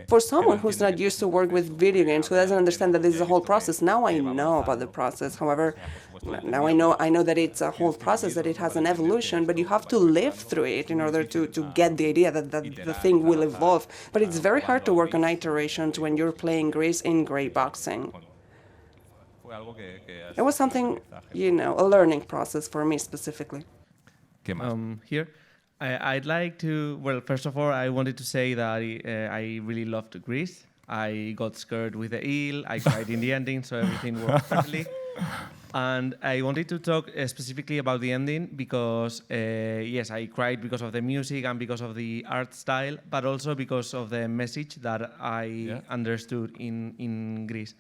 For someone who's not used to work with video games, who doesn't understand that this is a whole process, now I know about the process. However, now I know that it's a whole process, that it has an evolution, but you have to live through it in order to get the idea that the thing will evolve. But it's very hard to work on iterations when you're playing Gris in gray boxing. It was something, a learning process for me specifically. Here, I'd like to, well, first of all, I wanted to say that I really loved Gris. I got scared with the eel, I cried in the ending, so everything worked perfectly. And I wanted to talk specifically about the ending because, yes, I cried because of the music and because of the art style, but also because of the message that I understood in Gris.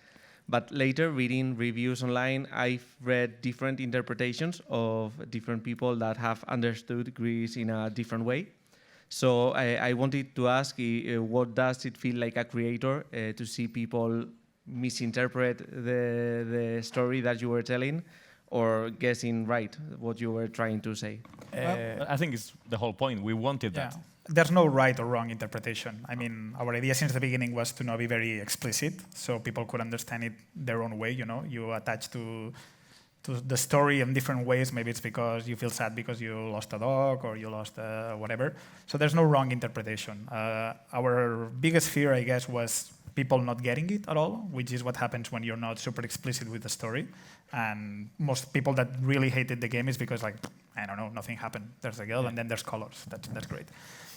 But later, reading reviews online, I've read different interpretations of different people that have understood Gris in a different way. So I wanted to ask, what does it feel like a creator to see people misinterpret the story that you were telling, or guessing right what you were trying to say? I think it's the whole point. We wanted that. There's no right or wrong interpretation. I mean, our idea since the beginning was to not be very explicit, so people could understand it their own way. You attach to the story in different ways. Maybe it's because you feel sad because you lost a dog or you lost whatever. So there's no wrong interpretation. Our biggest fear, I guess, was people not getting it at all, which is what happens when you're not super explicit with the story. And most people that really hated the game is because, like, I don't know, nothing happened. There's a girl and then there's colors. That's great.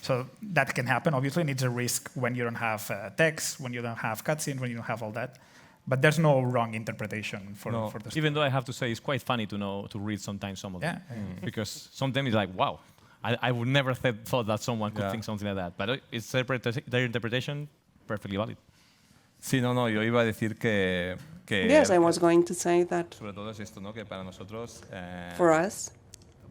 So that can happen, obviously, and it's a risk when you don't have text, when you don't have cutscenes, when you don't have all that. But there's no wrong interpretation for the story. Even though I have to say it's quite funny to read sometimes some of them. Because sometimes it's like, wow, I would never thought that someone could think something like that. But it's their interpretation, perfectly valid. Sí, no, yo iba a decir que yes, I was going to say that. Sobre todo es esto, ¿no? Que para nosotros. For us.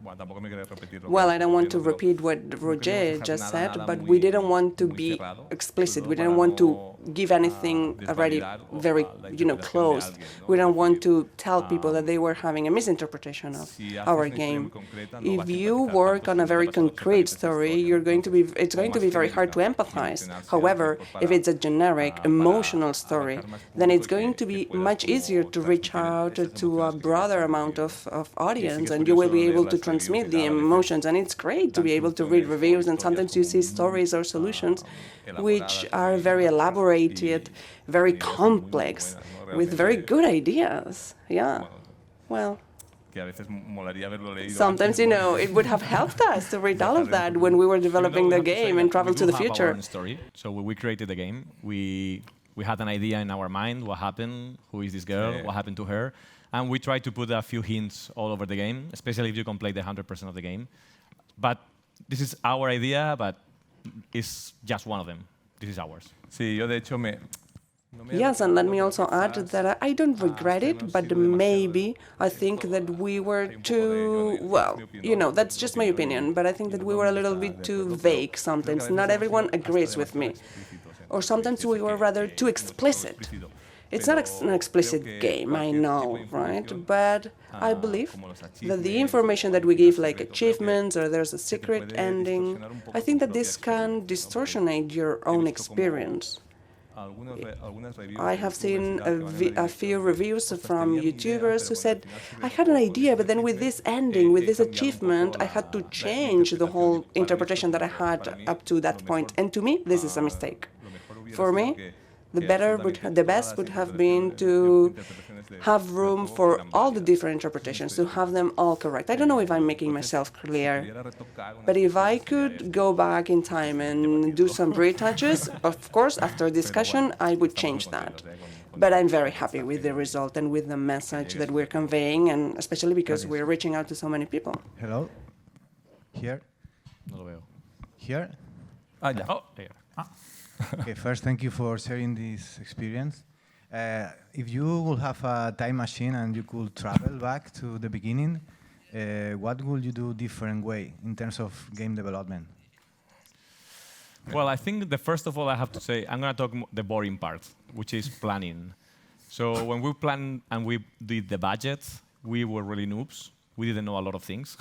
Bueno, tampoco me quiero repetir. Well, I don't want to repeat what Roget just said, but we didn't want to be explicit. We didn't want to give anything already very, close. We don't want to tell people that they were having a misinterpretation of our game. If you work on a very concrete story, it's going to be very hard to empathize. However, if it's a generic, emotional story, then it's going to be much easier to reach out to a broader amount of audience, and you will be able to transmit the emotions. And it's great to be able to read reviews, and sometimes you see stories or solutions which are very elaborated, very complex, with very good ideas. Yeah. Well, sometimes, it would have helped us to read all of that when we were developing the game and travel to the future. Our own story. So when we created the game, we had an idea in our mind, what happened, who is this girl, what happened to her, and we tried to put a few hints all over the game, especially if you complete the 100% of the game. But this is our idea, but it's just one of them. This is ours. Sí, yo de hecho Yes, and let me also add that I don't regret it, but maybe I think that we were too, well, that's just my opinion, but I think that we were a little bit too vague sometimes. Not everyone agrees with me. Or sometimes we were rather too explicit. It's not an explicit game, I know, right? But I believe that the information that we give, like achievements or there's a secret ending, I think that this can distortionate your own experience. I have seen a few reviews from YouTubers who said, I had an idea, but then with this ending, with this achievement, I had to change the whole interpretation that I had up to that point. And to me, this is a mistake. For me, the best would have been to have room for all the different interpretations, to have them all correct. I don't know if I'm making myself clear, but if I could go back in time and do some retouches, of course, after discussion, I would change that. But I'm very happy with the result and with the message that we're conveying, and especially because we're reaching out to so many people. Hello? Here? No lo veo. Here? Yeah. Oh, there. Okay, first, thank you for sharing this experience. If you would have a time machine and you could travel back to the beginning, what would you do different way in terms of game development? Well, I think first of all, I have to say, I'm going to talk the boring part, which is planning. So when we planned and we did the budget, we were really noobs. We didn't know a lot of things,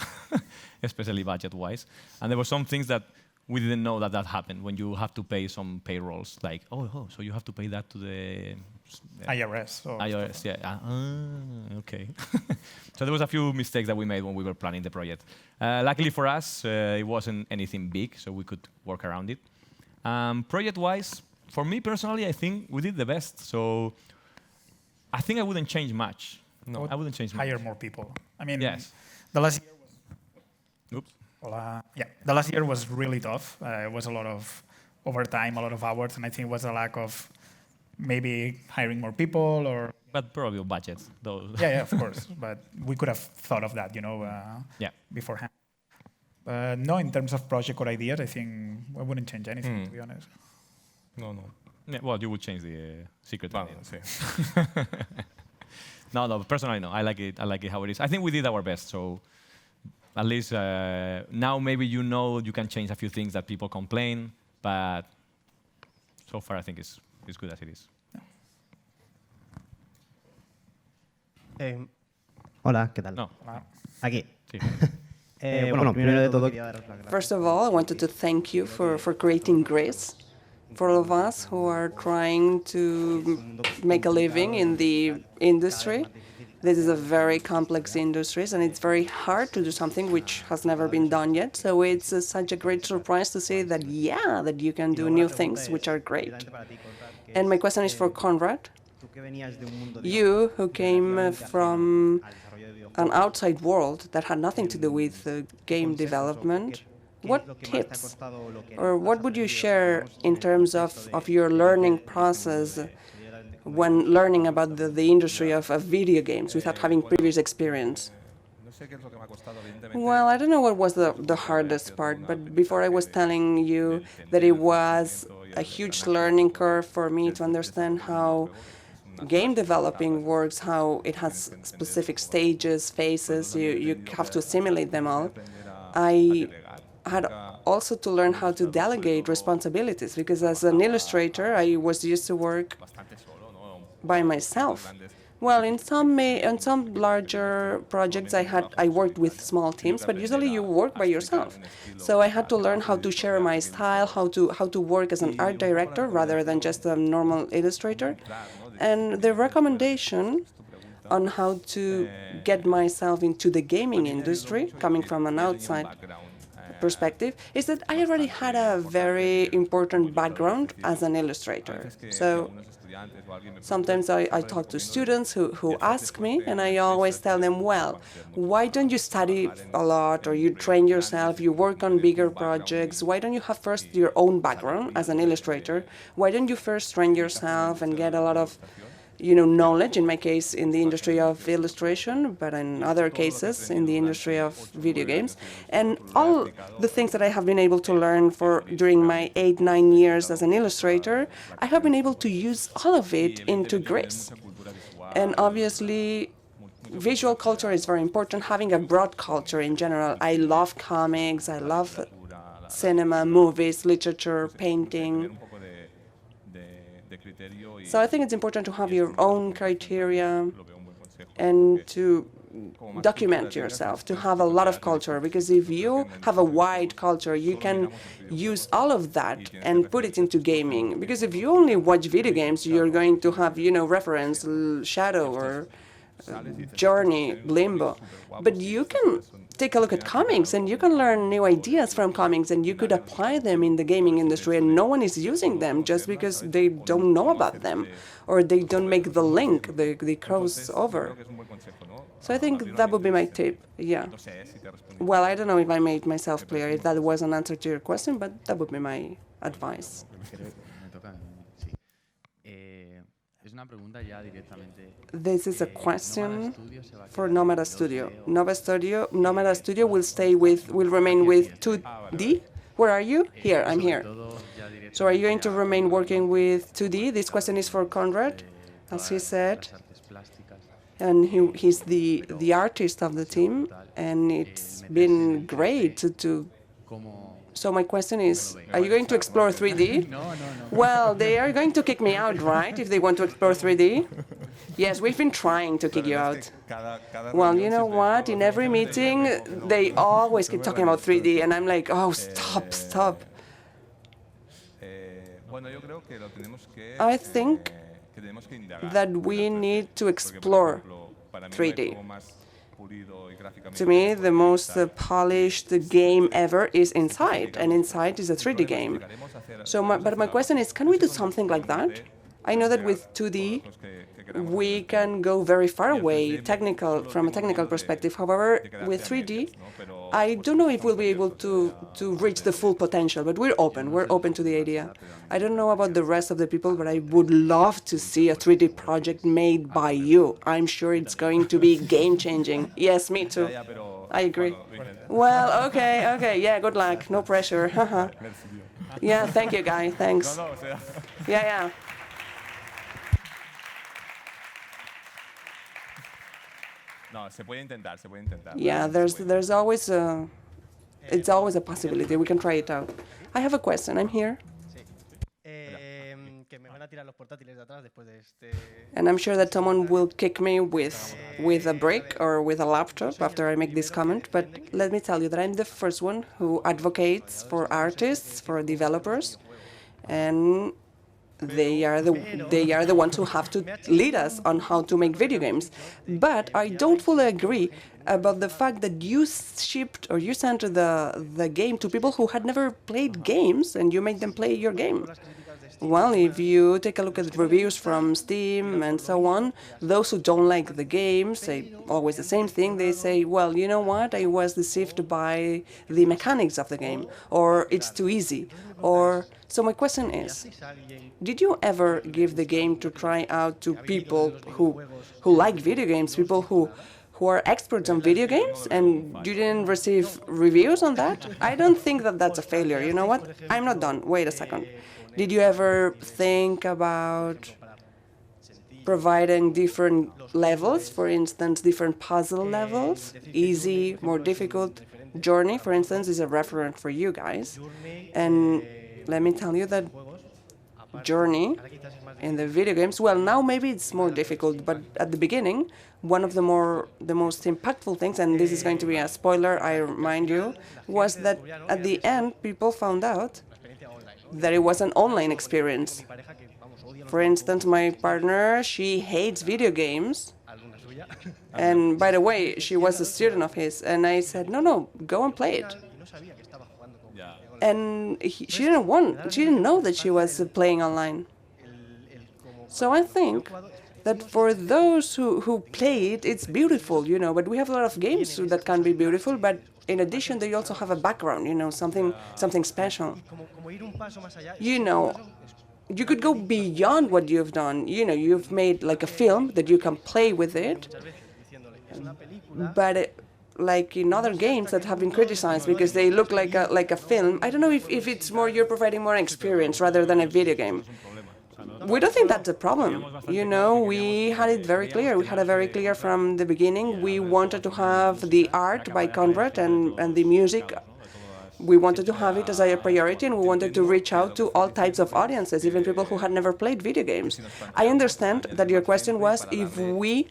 especially budget-wise. And there were some things that we didn't know that happened when you have to pay some payrolls, like, oh, so you have to pay that to the IRS. IRS, yeah. Okay. So there was a few mistakes that we made when we were planning the project. Luckily for us, it wasn't anything big, so we could work around it. Project-wise, for me personally, I think we did the best. So I think I wouldn't change much. No, I wouldn't change much. Hire more people. I mean, yes. The last year was. Oops. The last year was really tough. It was a lot of overtime, a lot of hours, and I think it was a lack of maybe hiring more people or. But probably budget, though. Yeah, of course. But we could have thought of that, beforehand. No, in terms of project or ideas, I think I wouldn't change anything, to be honest. No. Yeah, well, you would change the secret. Sí. No, personally, no. I like it how it is. I think we did our best, so at least now maybe you can change a few things that people complain, but so far I think it's good as it is. Hola, ¿qué tal? No. Aquí. Sí. Bueno, primero de todo, First of all, I wanted to thank you for creating GRIS, for all of us who are trying to make a living in the industry. This is a very complex industry, and it's very hard to do something which has never been done yet. So it's such a great surprise to see that, that you can do new things which are great. And my question is for Conrad. You, who came from an outside world that had nothing to do with game development, what tips or what would you share in terms of your learning process when learning about the industry of video games without having previous experience? Well, I don't know what was the hardest part, but before I was telling you that it was a huge learning curve for me to understand how game developing works, how it has specific stages, phases, you have to assimilate them all. I had also to learn how to delegate responsibilities, because as an illustrator, I was used to work by myself. Well, in some larger projects, I worked with small teams, but usually you work by yourself. So I had to learn how to share my style, how to work as an art director rather than just a normal illustrator. And the recommendation on how to get myself into the gaming industry, coming from an outside perspective, is that I already had a very important background as an illustrator. So sometimes I talk to students who ask me, and I always tell them, well, why don't you study a lot, or you train yourself, you work on bigger projects? Why don't you have first your own background as an illustrator? Why don't you first train yourself and get a lot of knowledge, in my case, in the industry of illustration, but in other cases, in the industry of video games. And all the things that I have been able to learn during my 8-9 years as an illustrator, I have been able to use all of it into GRIS. And obviously, visual culture is very important, having a broad culture in general. I love comics, I love cinema, movies, literature, painting. So I think it's important to have your own criteria and to document yourself, to have a lot of culture, because if you have a wide culture, you can use all of that and put it into gaming. Because if you only watch video games, you're going to have, reference, Shadow or Journey, Limbo. But you can take a look at comics and you can learn new ideas from comics and you could apply them in the gaming industry, and no one is using them just because they don't know about them or they don't make the link, the crossover. So I think that would be my tip, yeah. Well, I don't know if I made myself clear, if that was an answer to your question, but that would be my advice. This is a question for Nomada Studio. Nomada Studio will remain with 2D. Where are you? Here, I'm here. So are you going to remain working with 2D? This question is for Conrad, as he said. And he's the artist of the team, and it's been great to. So my question is, are you going to explore 3D? No. Well, they are going to kick me out, right, if they want to explore 3D? Yes, we've been trying to kick you out. Well, you know what? In every meeting, they always keep talking about 3D, and I'm like, oh, stop. I think that we need to explore 3D. To me, the most polished game ever is Inside, and Inside is a 3D game. So, but my question is, can we do something like that? I know that with 2D, we can go very far away from a technical perspective. However, with 3D, I don't know if we'll be able to reach the full potential, but we're open to the idea. I don't know about the rest of the people, but I would love to see a 3D project made by you. I'm sure it's going to be game-changing. Yes, me too. I agree. Well, okay, yeah, good luck. No pressure. Yeah, thank you, Guy. Thanks. Yeah. Yeah, there's always it's always a possibility. We can try it out. I have a question. I'm here. And I'm sure that someone will kick me with a brick or with a laptop after I make this comment. But let me tell you that I'm the first one who advocates for artists, for developers, and they are the ones who have to lead us on how to make video games. But I don't fully agree about the fact that you shipped or you sent the game to people who had never played games and you make them play your game. Well, if you take a look at reviews from Steam and so on, those who don't like the game say always the same thing. They say, well, you know what, I was deceived by the mechanics of the game, or it's too easy, or... So my question is, did you ever give the game to try out to people who like video games, people who are experts on video games, and you didn't receive reviews on that? I don't think that that's a failure. You know what? I'm not done. Wait a second. Did you ever think about providing different levels, for instance, different puzzle levels? Easy, more difficult. Journey, for instance, is a reference for you guys. And let me tell you that Journey in the video games, well, now maybe it's more difficult, but at the beginning, one of the most impactful things, and this is going to be a spoiler, I remind you, was that at the end, people found out that it was an online experience. For instance, my partner, she hates video games. And by the way, she was a student of his. And I said, no, go and play it. And she didn't know that she was playing online. So I think that for those who play it, it's beautiful, you know, but we have a lot of games that can be beautiful, but in addition, they also have a background, you know, something special. You know, you could go beyond what you've done. You know, you've made like a film that you can play with it, but like in other games that have been criticized because they look like a film, I don't know if it's more you're providing more experience rather than a video game. We don't think that's a problem. You know, we had it very clear. We had it very clear from the beginning. We wanted to have the art by Conrad and the music. We wanted to have it as a priority, and we wanted to reach out to all types of audiences, even people who had never played video games. I understand that your question was if we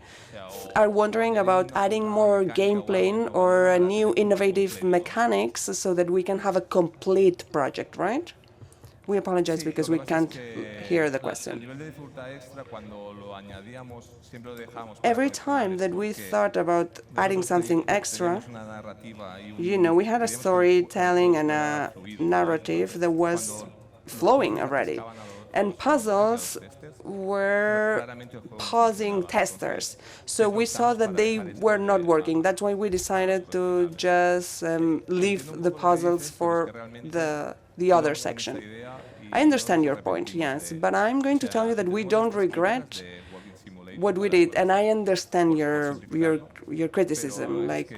are wondering about adding more gameplay or new innovative mechanics so that we can have a complete project, right? We apologize because we can't hear the question. Every time that we thought about adding something extra, you know, we had a storytelling and a narrative that was flowing already. And puzzles were pausing testers. So we saw that they were not working. That's why we decided to just leave the puzzles for the other section. I understand your point, yes, but I'm going to tell you that we don't regret what we did, and I understand your criticism. Like,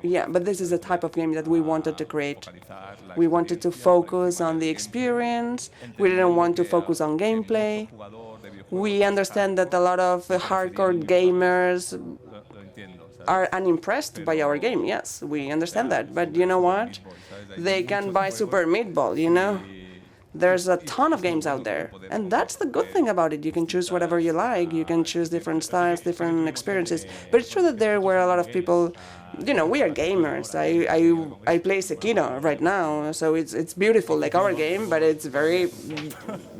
yeah, but this is the type of game that we wanted to create. We wanted to focus on the experience. We didn't want to focus on gameplay. We understand that a lot of hardcore gamers are unimpressed by our game. Yes, we understand that. But you know what? They can buy Super Meat Ball, you know? There's a ton of games out there. And that's the good thing about it. You can choose whatever you like. You can choose different styles, different experiences. But it's true that there were a lot of people, you know, we are gamers. I play Sekiro right now, so it's beautiful, like our game, but it's very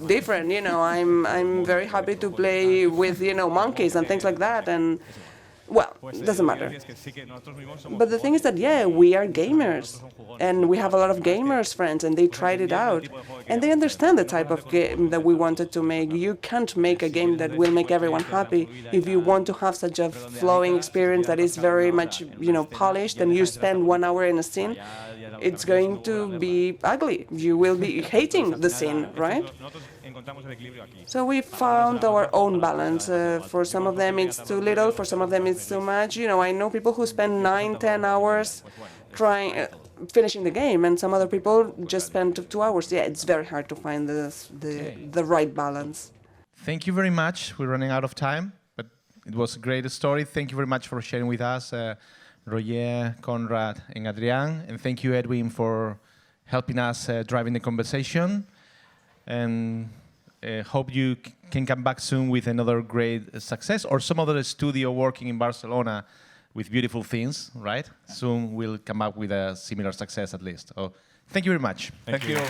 different. You know, I'm very happy to play with, you know, monkeys and things like that. And well, it doesn't matter. But the thing is that, yeah, we are gamers, and we have a lot of gamers friends, and they tried it out, and they understand the type of game that we wanted to make. You can't make a game that will make everyone happy. If you want to have such a flowing experience that is very much, you know, polished, and you spend 1 hour in a scene, it's going to be ugly. You will be hating the scene, right? So we found our own balance. For some of them it's too little, for some of them it's too much. You know, I know people who spend 9-10 hours trying finishing the game, and some other people just spend 2 hours. Yeah, it's very hard to find the right balance. Thank you very much. We're running out of time, but it was a great story. Thank you very much for sharing with us, Roger, Conrad, and Adrian. And thank you, Edwin, for helping us driving the conversation. And hope you can come back soon with another great success, or some other studio working in Barcelona with beautiful things, right? Soon we'll come up with a similar success at least. Oh, thank you very much. Thank you.